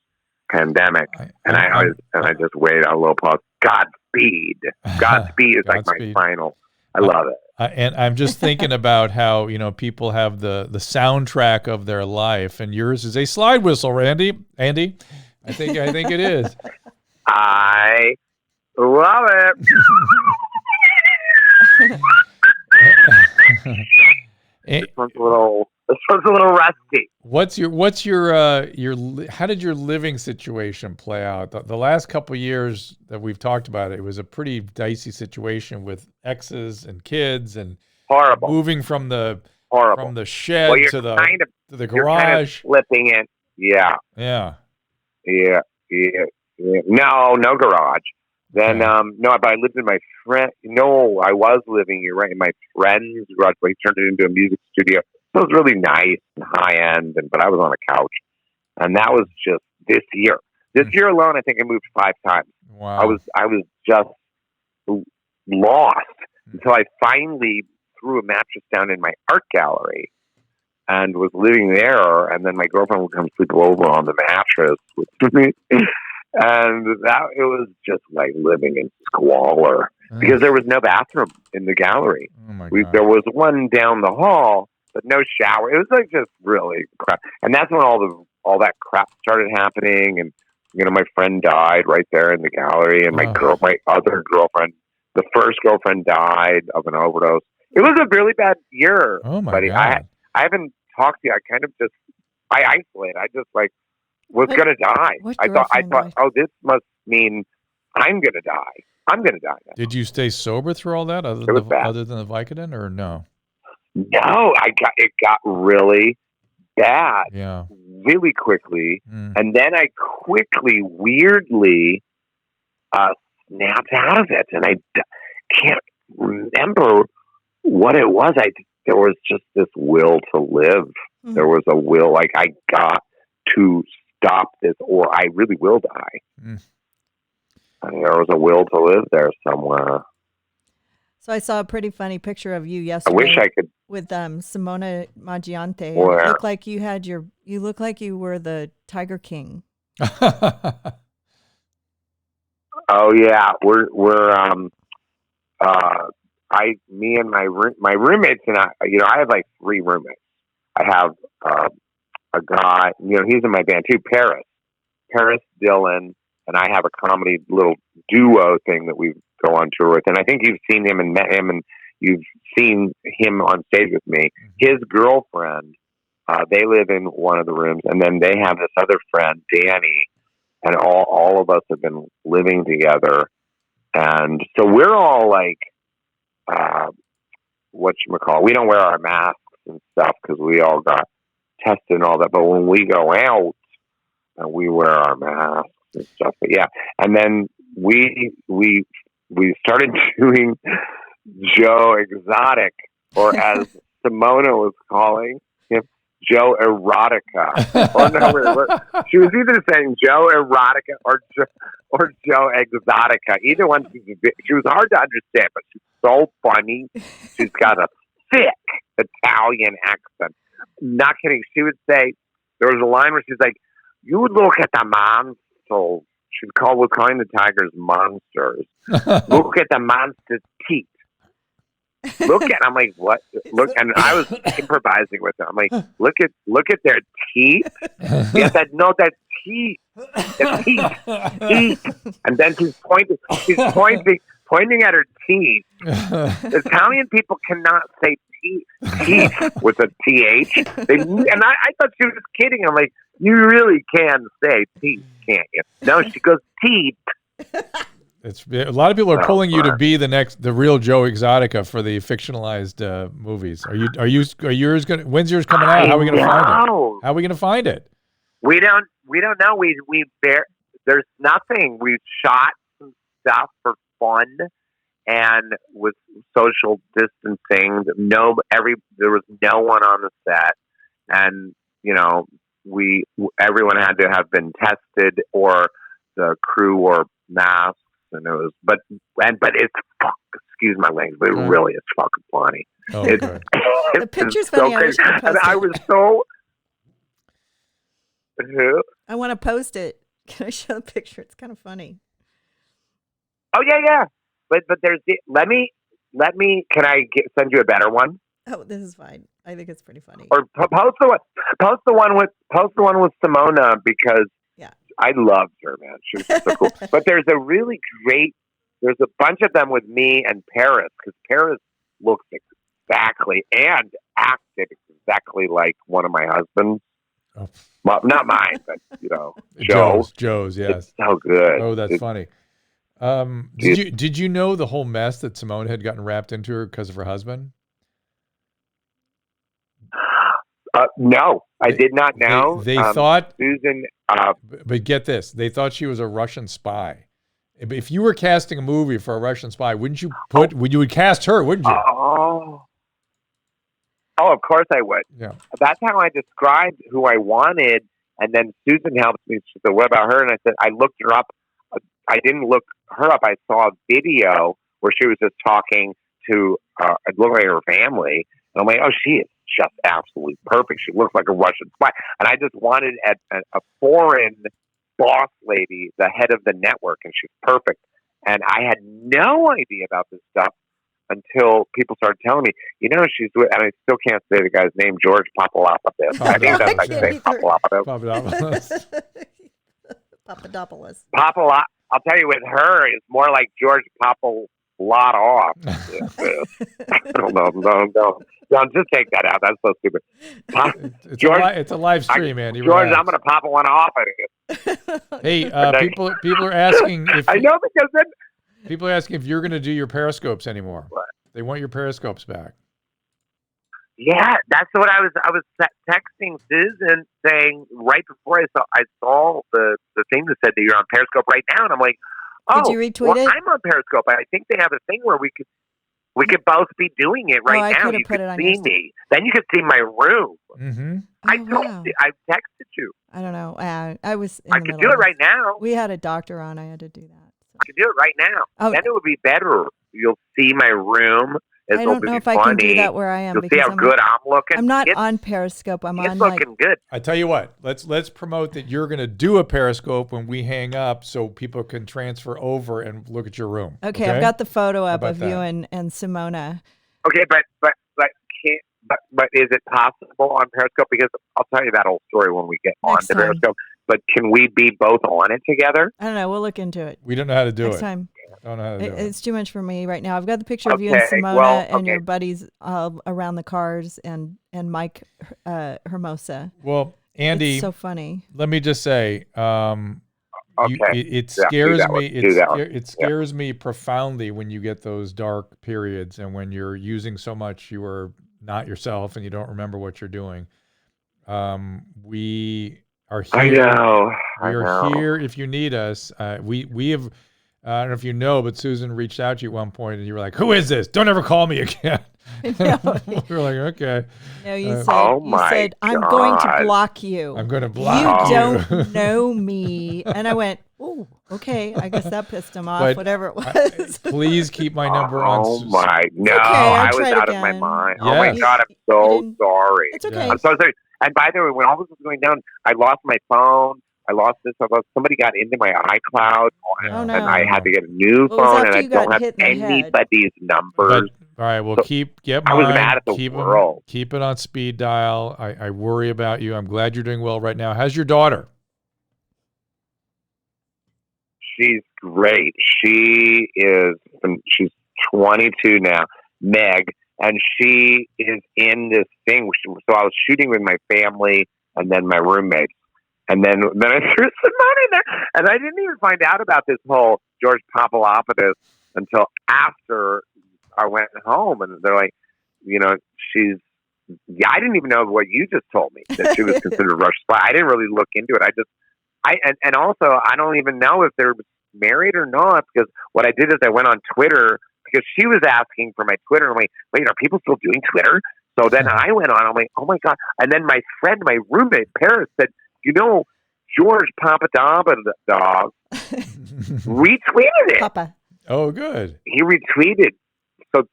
pandemic. I just wait a little pause. Godspeed. Godspeed is like my final. I love it. And I'm just thinking about how, people have the soundtrack of their life, and yours is a slide whistle, Andy. I think it is. I love it. This one's a little rusty. What's your how did your living situation play out? The last couple of years that we've talked about it was a pretty dicey situation with exes and kids and horrible moving from the shed to the garage. You're kind of slipping in. Yeah. No garage. Then but I lived in my friend. No, I was living. You're right, in my friend's garage. But he turned it into a music studio. So it was really nice and high end, but I was on a couch, and that was just this year. This year alone, I think I moved 5 times. Wow. I was just lost until I finally threw a mattress down in my art gallery and was living there. And then my girlfriend would come sleep over on the mattress with me, and it was just like living in squalor because there was no bathroom in the gallery. Oh my God. There was one down the hall, but no shower. It was like just really crap. And that's when all that crap started happening. And my friend died right there in the gallery, and my other girlfriend, the first girlfriend, died of an overdose. It was a really bad year, buddy. I haven't talked to you. I kind of I isolate. I just was going to die. I thought, oh, this must mean I'm going to die. I'm going to die now. Did you stay sober through all that other than the Vicodin, or no? No, it got really bad really quickly. And then I quickly, weirdly snapped out of it. And I can't remember what it was. There was just this will to live. There was a will, like I got to stop this or I really will die. And there was a will to live there somewhere. So I saw a pretty funny picture of you yesterday. I wish I could. With Simona Maggiante. Where? It looked like you looked like you were the Tiger King. Oh yeah, me and my roommates and I have like 3 roommates. I have a guy, he's in my band too, Paris Dillon, and I have a comedy little duo thing that we go on tour with. And I think you've seen him and met him, and you've seen him on stage with me. His girlfriend, they live in one of the rooms, and then they have this other friend, Danny, and all of us have been living together. And so we're all like, whatchamacallit, we don't wear our masks and stuff because we all got tested and all that. But when we go out, we wear our masks and stuff. But yeah, and then we started doing Joe Exotic, or as Simona was calling him, Joe Erotica. Or no, she was either saying Joe Erotica or Joe Exotica. Either one, she was hard to understand, but she's so funny. She's got a thick Italian accent. Not kidding. She would say, there was a line where she's like, "You would look at the monsters." She was calling the tigers monsters. Look at the monster's teeth. I'm like, what? Look, and I was improvising with her. I'm like, look at their teeth. Yes, no, that's teeth. The teeth. And then she's pointing at her teeth. Italian people cannot say teeth with a TH. And I thought she was kidding. I'm like, You really can say teeth, can't you? No, she goes teeth. It's a lot of people are pulling you to be the real Joe Exotica for the fictionalized movies. Are yours gonna? When's yours coming out? How are we gonna find it? How are we gonna find it? We don't know. There's nothing. We shot some stuff for fun and with social distancing. There was no one on the set, and everyone had to have been tested, or the crew wore masks. And it was, but it's excuse my language, but it really is fucking funny. Oh, okay. The picture's funny. So crazy. And I was so. I want to post it. Can I show the picture? It's kind of funny. Oh yeah. But there's let me. Can I send you a better one? Oh, this is fine. I think it's pretty funny. Or post the one with Simona, because. I loved her, man. She was so cool. But there's a bunch of them with me and Paris, because Paris looks exactly and acted exactly like one of my husbands. Oh. Well, not mine, but Joe's. Yes. It's so good. Oh, that's funny. Did you know the whole mess that Simone had gotten wrapped into her because of her husband? No, I did not know. They thought Susan. But get this: they thought she was a Russian spy. If you were casting a movie for a Russian spy, wouldn't you would cast her? Wouldn't you? Oh, of course I would. Yeah, that's how I described who I wanted, and then Susan helped me. She said, "What about her?" And I said, "I looked her up. I didn't look her up. I saw a video where she was just talking to it looked like her family, and I'm like, oh, she is just absolutely perfect. She looks like a Russian spy." And I just wanted a foreign boss lady, the head of the network, and she's perfect. And I had no idea about this stuff until people started telling me, she's with, and I still can't say the guy's name, George Papadopoulos. I think that's like saying Papadopoulos. Papadopoulos. I'll tell you, with her, it's more like George Papadopoulos. Don't just take that out. That's so stupid. It's a live stream, Andy. George, I'm going to pop one off at it. Hey, people are asking if I know, because then people are asking if you're going to do your periscopes anymore. What? They want your periscopes back. Yeah, that's what I was texting Susan, saying right before I saw the thing that said that you're on Periscope right now, and I'm like, oh, did you retweet it? I'm on Periscope. I think they have a thing where we could both be doing it right now. You could see me. Then you could see my room. Mm-hmm. I texted you. I don't know. I was. I could do it right now. We had a doctor on. I had to do that. So. I could do it right now. Oh. Then it would be better. You'll see my room. I don't know if I can do that where I am. You'll see how good I'm looking. I'm not on Periscope. I'm on looking good. I tell you what, let's promote that you're going to do a Periscope when we hang up, so people can transfer over and look at your room. Okay? I've got the photo up of you and Simona. Okay, but is it possible on Periscope? Because I'll tell you that whole story when we get on to Periscope. But can we be both on it together? I don't know. We'll look into it. We don't know how to do Next it. time. I don't know how to do it. It's too much for me right now. I've got the picture of you and Simona and your buddies around the cars and Mike Hermosa. Well, Andy, it's so funny. Let me just say, it scares me. It scares me profoundly when you get those dark periods and when you're using so much you are not yourself and you don't remember what you're doing. We are here. I know. We are here if you need us. We have. I don't know if you know, but Susan reached out to you at one point, and you were like, "Who is this? Don't ever call me again." No. We were like, "Okay." No, you said, "I'm going to block you. I'm going to block you. You don't know me." And I went, "Oh, okay. I guess that pissed him off. Whatever it was." Please keep my number on. Oh my no! Okay, I was out of my mind. Yes. Oh my God! I'm so sorry. It's okay. I'm so sorry. And by the way, when all this was going down, I lost my phone. I lost this. Somebody got into my iCloud, and I had to get a new phone, and I don't have anybody's numbers. All right, well, get mine. I was mad at the world. Keep it on speed dial. I worry about you. I'm glad you're doing well right now. How's your daughter? She's great. She's 22 now, Meg, and she is in this thing. So I was shooting with my family and then my roommates. And then I threw Simone in there. And I didn't even find out about this whole George Papadopoulos until after I went home. And they're like, I didn't even know what you just told me, that she was considered Russian spy. I didn't really look into it. And also, I don't even know if they're married or not, because what I did is I went on Twitter because she was asking for my Twitter. I'm like, wait, are people still doing Twitter? So then I went on. I'm like, oh my God. And then my friend, my roommate, Paris, said, George Papadopoulos retweeted it. Papa. Oh, good. He retweeted. So,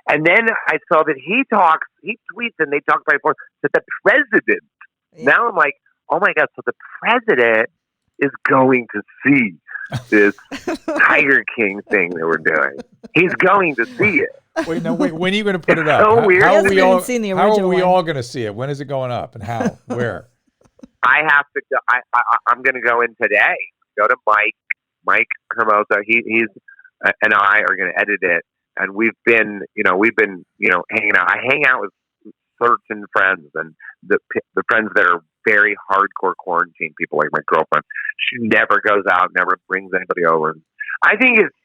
and then I saw that he tweets and they talk by phone to the president. Yeah. Now I'm like, oh my God. So the president is going to see this Tiger King thing that we're doing. He's going to see it. Wait, when are you going to put it up? So weird. How are we all going to see it? When is it going up and how? Where? I have to go. I'm going to go in today. Go to Mike Hermosa. He's and I are going to edit it. And we've been hanging out. I hang out with certain friends, and the friends that are very hardcore quarantine people, like my girlfriend. She never goes out, never brings anybody over. I think it's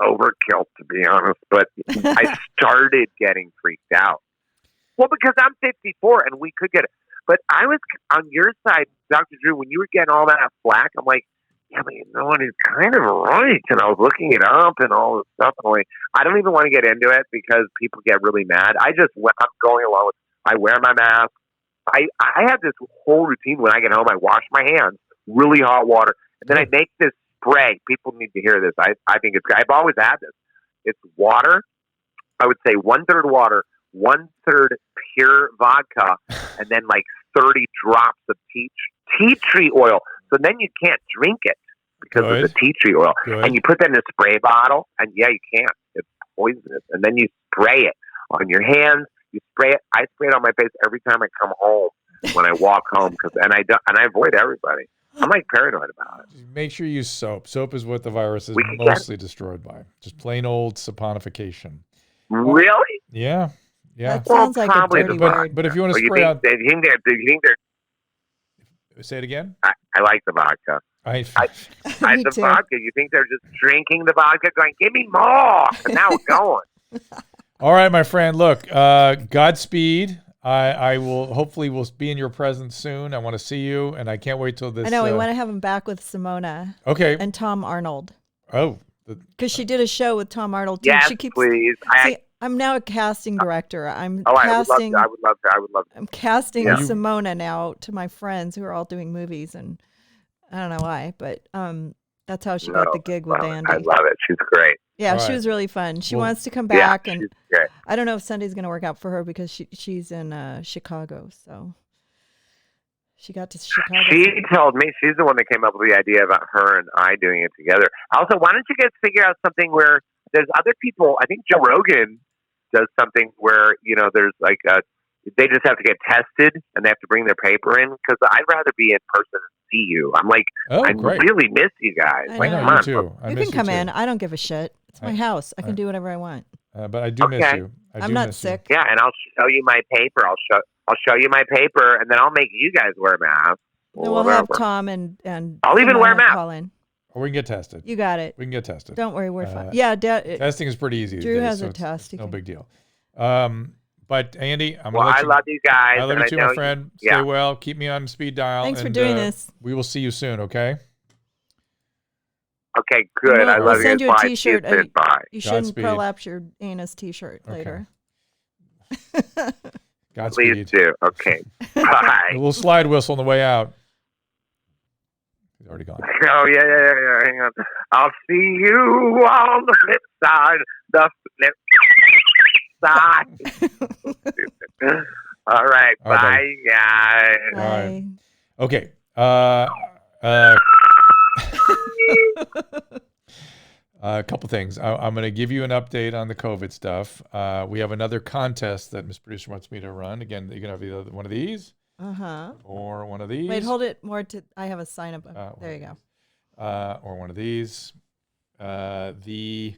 overkill, to be honest, but I started getting freaked out. Well, because I'm 54 and we could get it. But I was on your side, Dr. Drew, when you were getting all that flack, I'm like, yeah, but it's kind of right. And I was looking it up and all this stuff. And I'm like, I don't even want to get into it because people get really mad. I'm going along with, I wear my mask. I have this whole routine when I get home. I wash my hands, really hot water, and then I make this spray. People need to hear this. I think it's. I've always had this. It's water. I would say 1/3 water, 1/3 pure vodka, and then like 30 drops of tea tree oil. So then you can't drink it because of the tea tree oil. Good. And you put that in a spray bottle, and you can't. It's poisonous. And then you spray it on your hands. You spray it. I spray it on my face every time I come home when I walk home, and I avoid everybody. I'm like paranoid about it. Make sure you use soap. Soap is what the virus is mostly destroyed by. Just plain old saponification. Really? Yeah. That sounds like a dirty word. But if you want to spray out, do you think say it again. I like the vodka. The vodka. You think they're just drinking the vodka, going, "Give me more," and now it's going. All right, my friend. Look, Godspeed. I will hopefully will be in your presence soon. I want to see you, and I can't wait till this. I know we want to have him back with Simona. Okay. And Tom Arnold. Oh. Because she did a show with Tom Arnold too. Yes, she keeps, please. I'm now a casting director. I would love to. I'm casting Simona now to my friends who are all doing movies, and I don't know why, but that's how she got the gig with Andy. I love it. She's great. Yeah, she was really fun. She wants to come back, and I don't know if Sunday's going to work out for her because she's in Chicago, so she got to Chicago. She told me she's the one that came up with the idea about her and I doing it together. Also, why don't you guys figure out something where there's other people? I think Joe Rogan does something where there's like they just have to get tested and they have to bring their paper in, because I'd rather be in person and see you. I'm like, I really miss you guys. I like, know. come on. You too. You can come in. I don't give a shit. It's my house. I can do whatever I want. But I do miss you. I'm not sick. Yeah, and I'll show you my paper. I'll show you my paper, and then I'll make you guys wear masks. Then we'll have Tom and I'll even wear masks. Call in. Or we can get tested. You got it. We can get tested. Don't worry, we're fine. Yeah, testing is pretty easy. Drew has a test. No big deal. But Andy, I love you guys. I love you too, my friend. Stay well. Keep me on speed dial. Thanks for doing this. We will see you soon. Okay. Okay, good. I love you. Send you a T-shirt. Bye. You shouldn't prolapse your anus T-shirt later. Godspeed. Please do. Okay. Bye. A little slide whistle on the way out. He's already gone. Oh, yeah. Hang on. I'll see you on the flip side. The flip side. All right. Bye, guys. All right. Okay. A couple things. I'm going to give you an update on the COVID stuff. We have another contest that Miss Producer wants me to run. Again, you're going to have either one of these or one of these. Wait, hold it more to, I have a sign up. There you go. Or one of these. The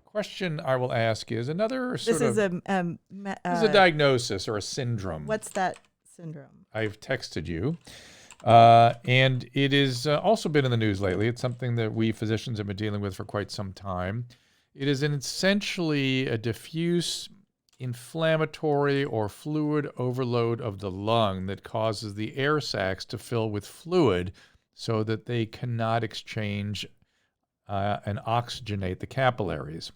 question I will ask is another sort of... This is a diagnosis or a syndrome. What's that syndrome? I've texted you. And it has also been in the news lately. It's something that we physicians have been dealing with for quite some time. It is essentially a diffuse inflammatory or fluid overload of the lung that causes the air sacs to fill with fluid so that they cannot exchange and oxygenate the capillaries.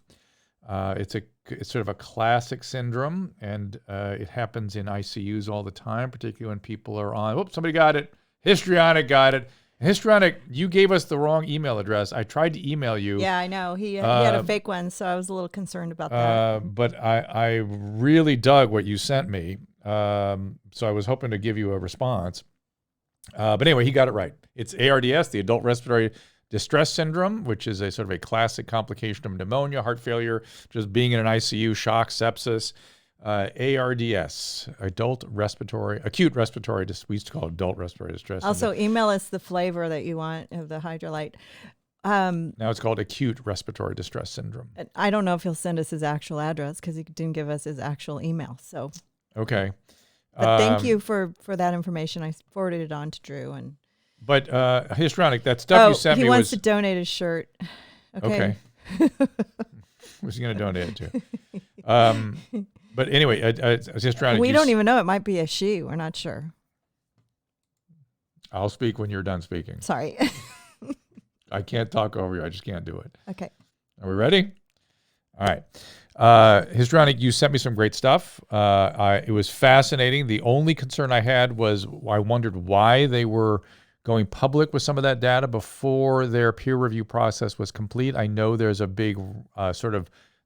It's sort of a classic syndrome, and it happens in ICUs all the time, particularly when people are on, oops, somebody got it, Histrionic got it. Histrionic, you gave us the wrong email address. I tried to email you. Yeah, I know. He had a fake one, so I was a little concerned about that. But I really dug what you sent me, so I was hoping to give you a response. But anyway, he got it right. It's ARDS, the Adult Respiratory Distress Syndrome, which is a sort of a classic complication of pneumonia, heart failure, just being in an ICU, shock, sepsis. ARDS, Acute Respiratory, we used to call it Adult Respiratory Distress Syndrome. Also, email us the flavor that you want of the Hydrolite. Now it's called Acute Respiratory Distress Syndrome. I don't know if he'll send us his actual address because he didn't give us his actual email. So okay, but thank you for that information. I forwarded it on to Drew. But Histrionic, that stuff you sent me he wants to donate his shirt. Okay. Who's he going to donate it to? But anyway, Histrionic. We don't even know. It might be a she. We're not sure. I'll speak when you're done speaking. Sorry. I can't talk over you. I just can't do it. Okay. Are we ready? All right. Histrionic, you sent me some great stuff. It was fascinating. The only concern I had was I wondered why they were going public with some of that data before their peer review process was complete. I know there's a big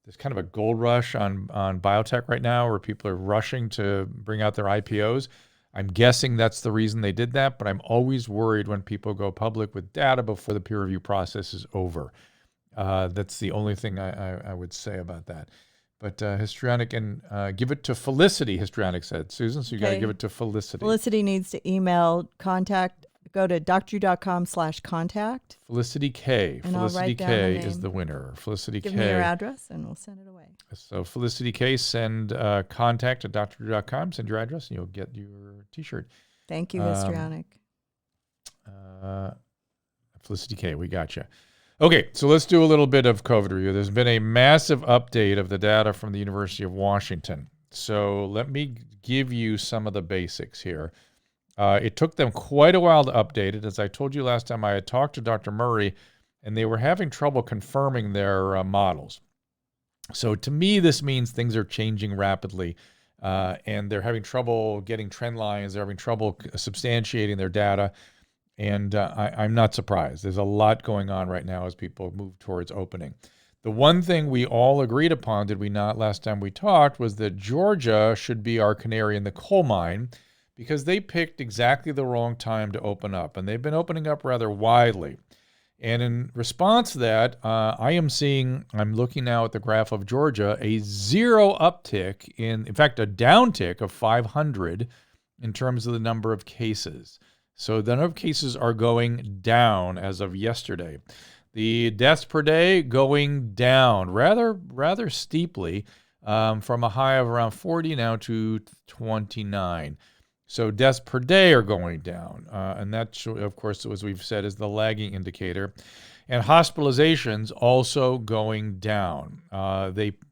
there's kind of a gold rush on biotech right now where people are rushing to bring out their IPOs. I'm guessing that's the reason they did that, but I'm always worried when people go public with data before the peer review process is over. That's the only thing I would say about that. But Histrionic, and give it to Felicity, Histrionic said. Susan, so you got to give it to Felicity. Felicity needs to email contact. Go to drdrew.com/contact. Felicity K. And Felicity K is the winner. Felicity K. Give me your address and we'll send it away. So Felicity K, send contact at drdrew.com, send your address, and you'll get your T-shirt. Thank you, Histrionic. Felicity K, we got you. Okay, so let's do a little bit of COVID review. There's been a massive update of the data from the University of Washington. So let me give you some of the basics here. It took them quite a while to update it. As I told you last time, I had talked to Dr. Murray, and they were having trouble confirming their models. So to me, this means things are changing rapidly, and they're having trouble getting trend lines. They're having trouble substantiating their data, and I'm not surprised. There's a lot going on right now as people move towards opening. The one thing we all agreed upon, did we not, last time we talked, was that Georgia should be our canary in the coal mine, because they picked exactly the wrong time to open up, and they've been opening up rather widely. And in response to that, I'm looking now at the graph of Georgia, a zero uptick, in fact, a downtick of 500 in terms of the number of cases. So the number of cases are going down as of yesterday. The deaths per day going down rather steeply from a high of around 40 now to 29. So deaths per day are going down, and that, of course, as we've said, is the lagging indicator. And hospitalizations also going down.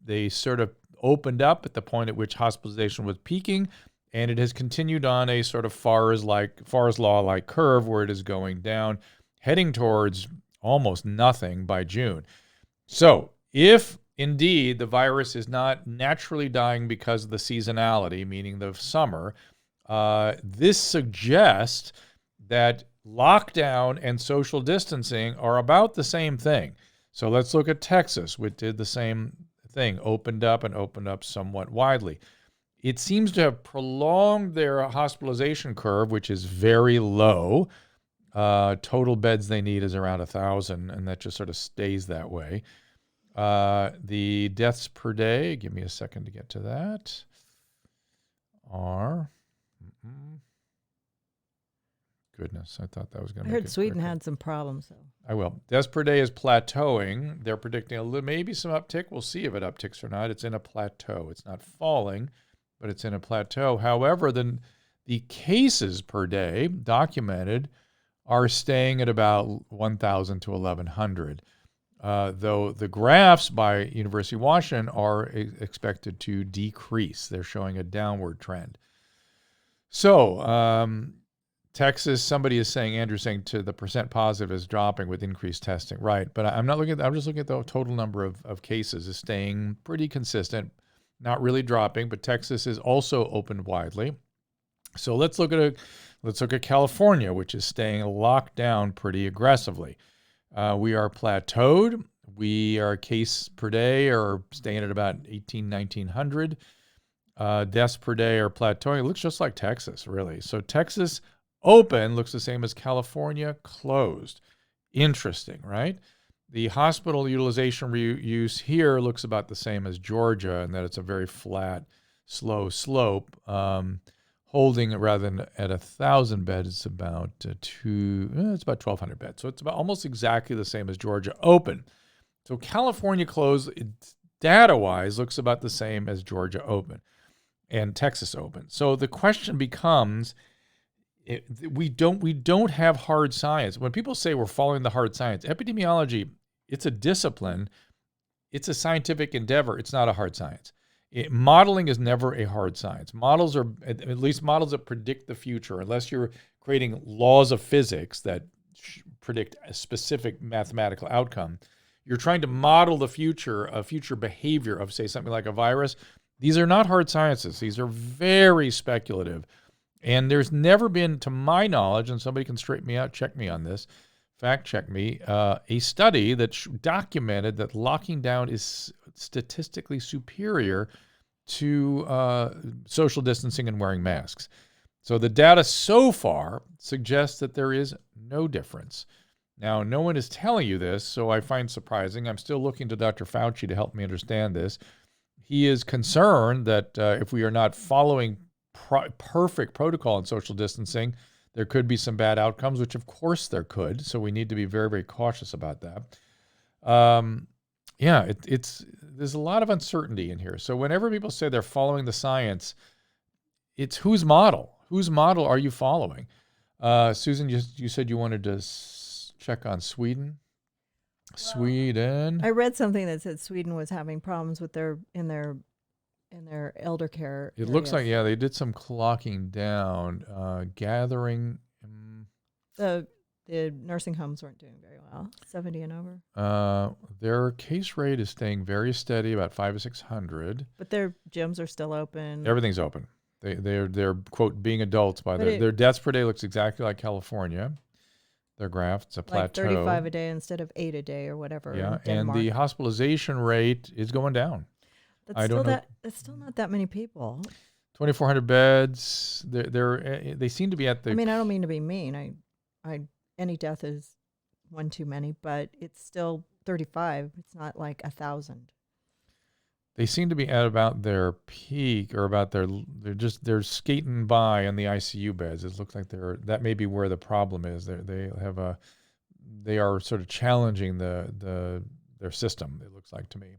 They sort of opened up at the point at which hospitalization was peaking, and it has continued on a sort of Farr's law-like curve where it is going down, heading towards almost nothing by June. So if indeed the virus is not naturally dying because of the seasonality, meaning the summer, this suggests that lockdown and social distancing are about the same thing. So let's look at Texas, which did the same thing, opened up somewhat widely. It seems to have prolonged their hospitalization curve, which is very low. Total beds they need is around 1,000, and that just sort of stays that way. The deaths per day, give me a second to get to that, are... Goodness, I thought that was going to. I heard Sweden had some problems. So. I will. Deaths per day is plateauing. They're predicting maybe some uptick. We'll see if it upticks or not. It's in a plateau. It's not falling, but it's in a plateau. However, the The cases per day documented are staying at about 1,000 to 1,100, though the graphs by University of Washington are expected to decrease. They're showing a downward trend. So Texas, somebody is saying, Andrew's saying, to the percent positive is dropping with increased testing. Right, but I'm not looking at that. I'm just looking at the total number of cases is staying pretty consistent, not really dropping, but Texas is also opened widely. So let's look at California, which is staying locked down pretty aggressively. We are plateaued. Our case per day are staying at about 1,900. Deaths per day are plateauing. It looks just like Texas, really. So Texas open looks the same as California closed. Interesting, right? The hospital utilization use here looks about the same as Georgia, in that it's a very flat, slow slope. Holding it rather than at 1,000 beds, it's about it's about 1,200 beds. So it's about almost exactly the same as Georgia open. So California closed, data-wise, looks about the same as Georgia open and Texas open. So the question becomes, we don't have hard science. When people say we're following the hard science, epidemiology, it's a discipline, it's a scientific endeavor. It's not a hard science. Modeling is never a hard science. Models are, at least models that predict the future, unless you're creating laws of physics that predict a specific mathematical outcome. You're trying to model the future, a future behavior of, say, something like a virus. These are not hard sciences. These are very speculative. And there's never been, to my knowledge, and somebody can straighten me out, check me on this, fact check me, a study that documented that locking down is statistically superior to social distancing and wearing masks. So the data so far suggests that there is no difference. Now, no one is telling you this, so I find surprising. I'm still looking to Dr. Fauci to help me understand this. He is concerned that if we are not following perfect protocol in social distancing, there could be some bad outcomes, which of course there could. So we need to be very, very cautious about that. There's a lot of uncertainty in here. So whenever people say they're following the science, it's whose model? Whose model are you following? Susan, you said you wanted to check on Sweden. Sweden. I read something that said Sweden was having problems with their elder care. It looks like, they did some clocking down, gathering. The nursing homes weren't doing very well, 70 and over. Their case rate is staying very steady, about 500 to 600. But their gyms are still open. Everything's open. They're quote, being adults by their deaths per day looks exactly like California. Their graph, it's a plateau. Like 35 a day instead of 8 a day or whatever. Yeah, and the hospitalization rate is going down. That's still not that many people. 2,400 beds. They seem to be at the. I mean, I don't mean to be mean. Any death is one too many, but it's still 35. It's not like 1,000. They seem to be at about their peak, or about they're skating by on the ICU beds. It looks like that may be where the problem is. They are sort of challenging their system. It looks like to me.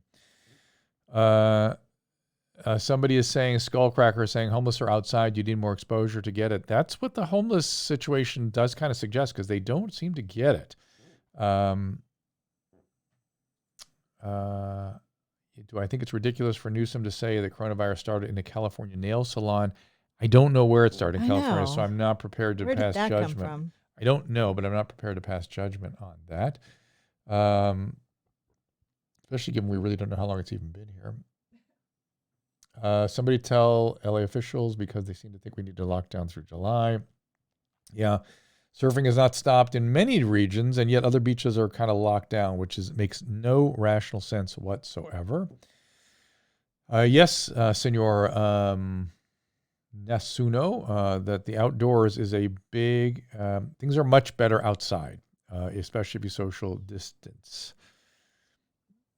Somebody is saying, Skullcracker is saying, homeless are outside. You need more exposure to get it. That's what the homeless situation does kind of suggest, because they don't seem to get it. Do I think it's ridiculous for Newsom to say the coronavirus started in a California nail salon? I don't know where it started in California, so I'm not prepared to pass judgment. Where did that come from? I don't know, but I'm not prepared to pass judgment on that. Especially given we really don't know how long it's even been here. Somebody tell LA officials, because they seem to think we need to lock down through July. Yeah. Surfing has not stopped in many regions, and yet other beaches are kind of locked down, which makes no rational sense whatsoever. Yes, Senor Nasuno, that the outdoors is a big, things are much better outside, especially if you social distance.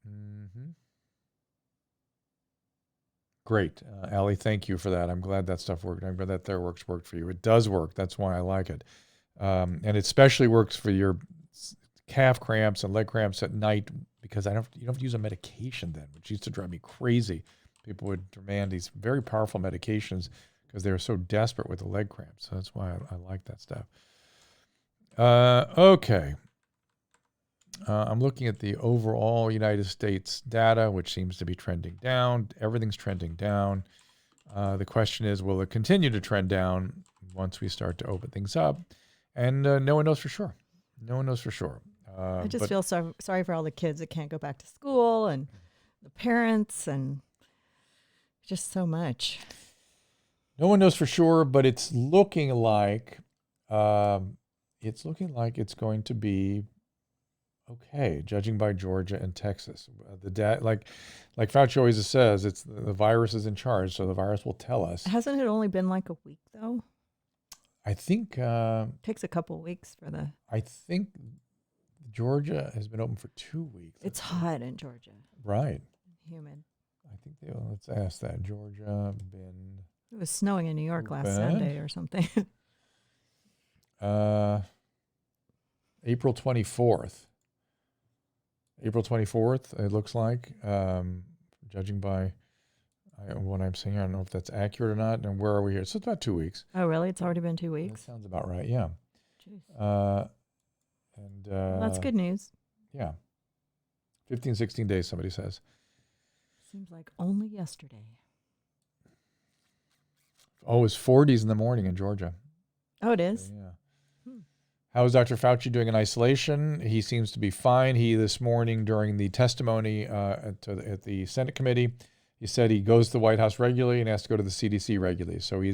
Mm-hmm. Great. Allie, thank you for that. I'm glad that stuff worked. I'm glad that worked for you. It does work. That's why I like it. And it especially works for your calf cramps and leg cramps at night, because you don't have to use a medication then, which used to drive me crazy. People would demand these very powerful medications because they were so desperate with the leg cramps. So that's why I like that stuff. Okay. I'm looking at the overall United States data, which seems to be trending down. Everything's trending down. The question is, will it continue to trend down once we start to open things up? And no one knows for sure. No one knows for sure. I just feel sorry for all the kids that can't go back to school and the parents and just so much. No one knows for sure, but it's looking like it's going to be okay, judging by Georgia and Texas. Like Fauci always says, it's the virus is in charge, so the virus will tell us. Hasn't it only been like a week though? I think takes a couple of weeks for the. I think Georgia has been open for 2 weeks. It's hot in Georgia. Right. Humid. I think let's ask that. Georgia been. It was snowing in New York last Sunday or something. April 24th. April 24th, it looks like, judging by what I'm saying. I don't know if that's accurate or not. And where are we here? So it's about 2 weeks. Oh, really? It's already been 2 weeks? That sounds about right, yeah. Jeez. Well, that's good news. Yeah. 15, 16 days, somebody says. Seems like only yesterday. Oh, it's 40s in the morning in Georgia. Oh, it is? So, yeah. How is Dr. Fauci doing in isolation? He seems to be fine. He, this morning during the testimony at the Senate committee, he said he goes to the White House regularly and has to go to the CDC regularly. So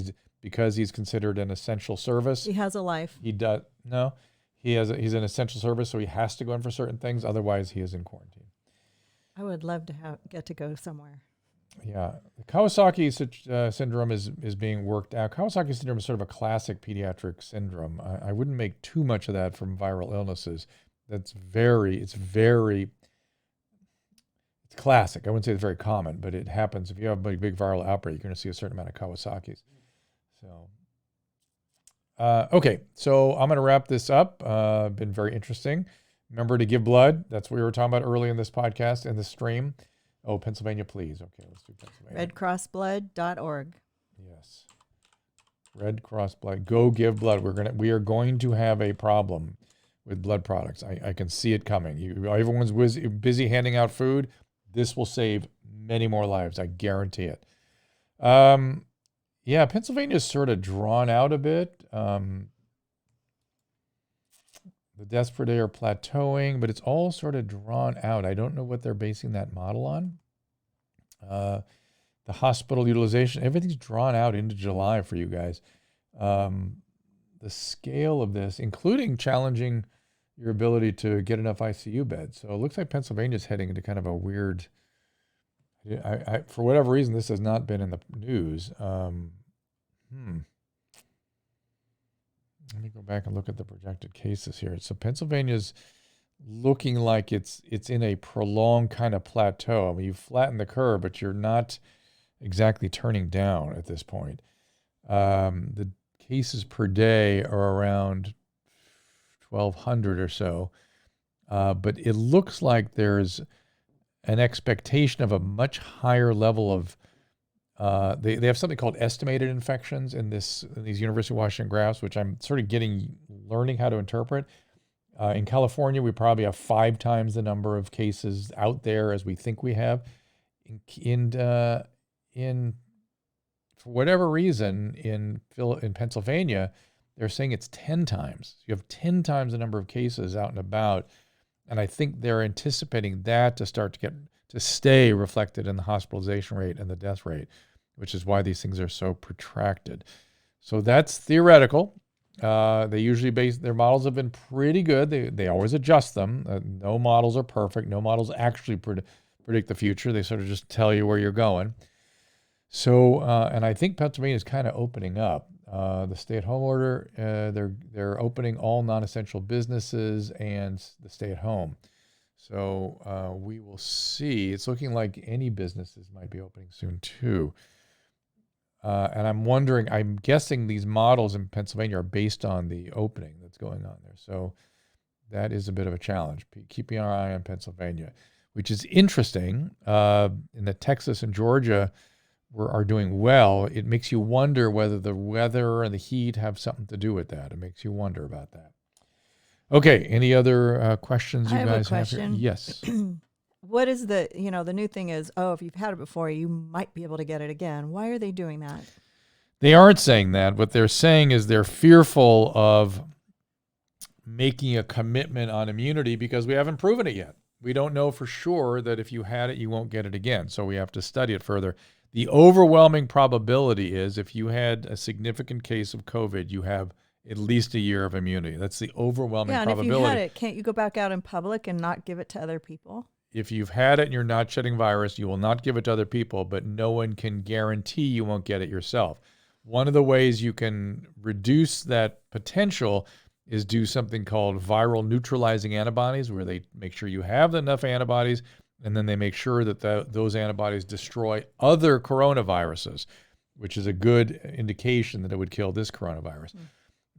because he's considered an essential service. He has a life. He's an essential service, so he has to go in for certain things. Otherwise, he is in quarantine. I would love to get to go somewhere. Yeah. The Kawasaki syndrome is being worked out. Kawasaki syndrome is sort of a classic pediatric syndrome. I wouldn't make too much of that from viral illnesses. It's classic. I wouldn't say it's very common, but it happens. If you have a big viral outbreak, you're going to see a certain amount of Kawasaki's. So, okay. So I'm going to wrap this up. Been very interesting. Remember to give blood. That's what we were talking about early in this podcast and this stream. Oh, Pennsylvania, please. Okay, let's do Pennsylvania. RedCrossBlood.org. Yes. Red Cross Blood. Go give blood. We are going to have a problem with blood products. I can see it coming. Everyone's busy handing out food. This will save many more lives. I guarantee it. Yeah, Pennsylvania is sort of drawn out a bit. The deaths per day are plateauing, but it's all sort of drawn out. I don't know what they're basing that model on. The hospital utilization, everything's drawn out into July for you guys. The scale of this, including challenging your ability to get enough ICU beds. So it looks like Pennsylvania's heading into kind of a weird, for whatever reason, this has not been in the news. Let me go back and look at the projected cases here. So Pennsylvania's looking like it's in a prolonged kind of plateau. I mean, you flatten the curve, but you're not exactly turning down at this point. The cases per day are around 1,200 or so, but it looks like there's an expectation of a much higher level of they have something called estimated infections in these University of Washington graphs, which I'm sort of learning how to interpret. In California, we probably have 5 times the number of cases out there as we think we have. For whatever reason, in Pennsylvania, they're saying it's 10 times. You have 10 times the number of cases out and about, and I think they're anticipating that to start to stay reflected in the hospitalization rate and the death rate, which is why these things are so protracted. So that's theoretical. They usually their models have been pretty good. They always adjust them. No models are perfect. No models actually predict the future. They sort of just tell you where you're going. So, and I think Pennsylvania is kind of opening up. The stay-at-home order, they're opening all non-essential businesses and the stay-at-home. So we will see. It's looking like any businesses might be opening soon too. And I'm guessing these models in Pennsylvania are based on the opening that's going on there. So that is a bit of a challenge. Keeping our eye on Pennsylvania, which is interesting. In the Texas and Georgia are doing well, it makes you wonder whether the weather and the heat have something to do with that. It makes you wonder about that. Okay, any other questions you guys have here? Yes. What is the new thing is, if you've had it before, you might be able to get it again. Why are they doing that? They aren't saying that. What they're saying is they're fearful of making a commitment on immunity because we haven't proven it yet. We don't know for sure that if you had it, you won't get it again. So we have to study it further. The overwhelming probability is if you had a significant case of COVID, you have at least a year of immunity. That's the overwhelming probability. If you had it, can't you go back out in public and not give it to other people? If you've had it and you're not shedding virus, you will not give it to other people, but no one can guarantee you won't get it yourself. One of the ways you can reduce that potential is do something called viral neutralizing antibodies, where they make sure you have enough antibodies, and then they make sure that those antibodies destroy other coronaviruses, which is a good indication that it would kill this coronavirus.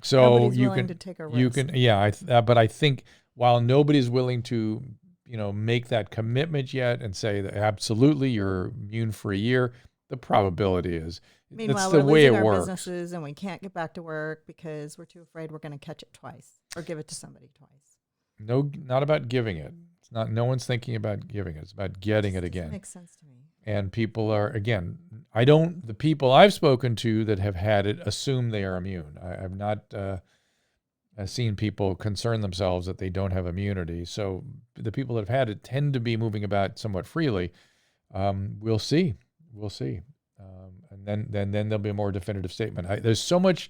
So nobody's willing to take a risk. But I think while nobody's willing to, make that commitment yet and say that absolutely you're immune for a year, the probability is. Meanwhile, that's the we're way losing it our works. Businesses and we can't get back to work because we're too afraid we're going to catch it twice or give it to somebody twice. No, not about giving it. It's not. No one's thinking about giving it. It's about getting it again. Makes sense to me. And people are, again, the people I've spoken to that have had it assume they are immune. I've not seen people concern themselves that they don't have immunity. So the people that have had it tend to be moving about somewhat freely. We'll see. And then there'll be a more definitive statement. There's so much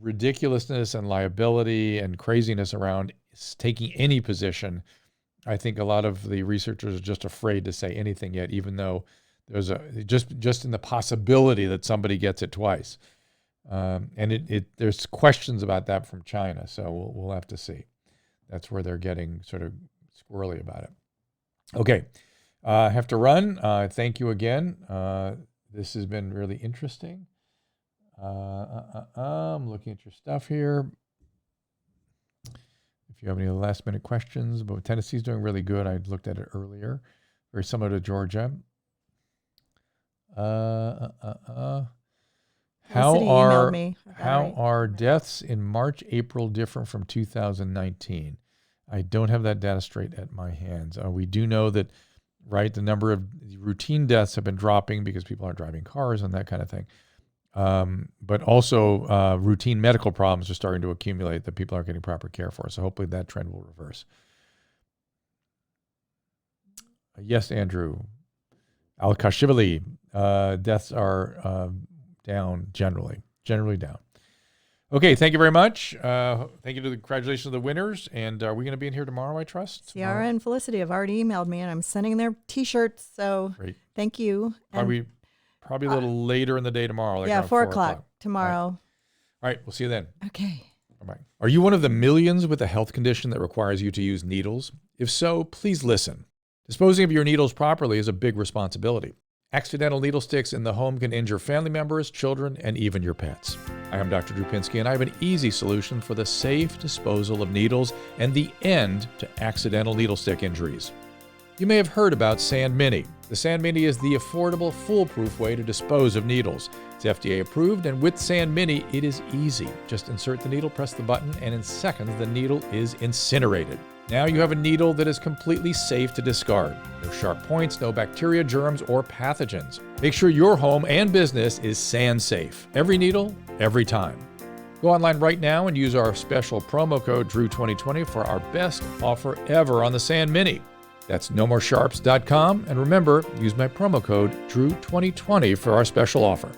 ridiculousness and liability and craziness around taking any position. I think a lot of the researchers are just afraid to say anything yet, even though there's just in the possibility that somebody gets it twice. And there's questions about that from China, so we'll have to see. That's where they're getting sort of squirrely about it. Okay, I have to run. Thank you again. This has been really interesting. I'm looking at your stuff here. If you have any last minute questions, but Tennessee's doing really good. I looked at it earlier. Very similar to Georgia. How are deaths in March, April different from 2019? I don't have that data straight at my hands. We do know that, right, the number of routine deaths have been dropping because people aren't driving cars and that kind of thing. But also routine medical problems are starting to accumulate that people aren't getting proper care for. So hopefully that trend will reverse. Yes, Andrew. Al-Kashivali, deaths are down generally down. Okay, thank you very much. Thank you to the congratulations of the winners. And are we going to be in here tomorrow, I trust? Ciara and Felicity have already emailed me, and I'm sending their T-shirts. So Great. Thank you. Probably a little later in the day tomorrow. Like 4 o'clock tomorrow. All right, we'll see you then. Okay. Bye-bye. Are you one of the millions with a health condition that requires you to use needles? If so, please listen. Disposing of your needles properly is a big responsibility. Accidental needle sticks in the home can injure family members, children, and even your pets. I am Dr. Drew Pinsky, and I have an easy solution for the safe disposal of needles and the end to accidental needle stick injuries. You may have heard about Sand Mini. The Sand Mini is the affordable, foolproof way to dispose of needles. It's FDA approved, and with Sand Mini, it is easy. Just insert the needle, press the button, and in seconds, the needle is incinerated. Now you have a needle that is completely safe to discard. No sharp points, no bacteria, germs, or pathogens. Make sure your home and business is sand safe. Every needle, every time. Go online right now and use our special promo code DREW2020 for our best offer ever on the Sand Mini. That's nomoresharps.com. And remember, use my promo code DREW2020 for our special offer.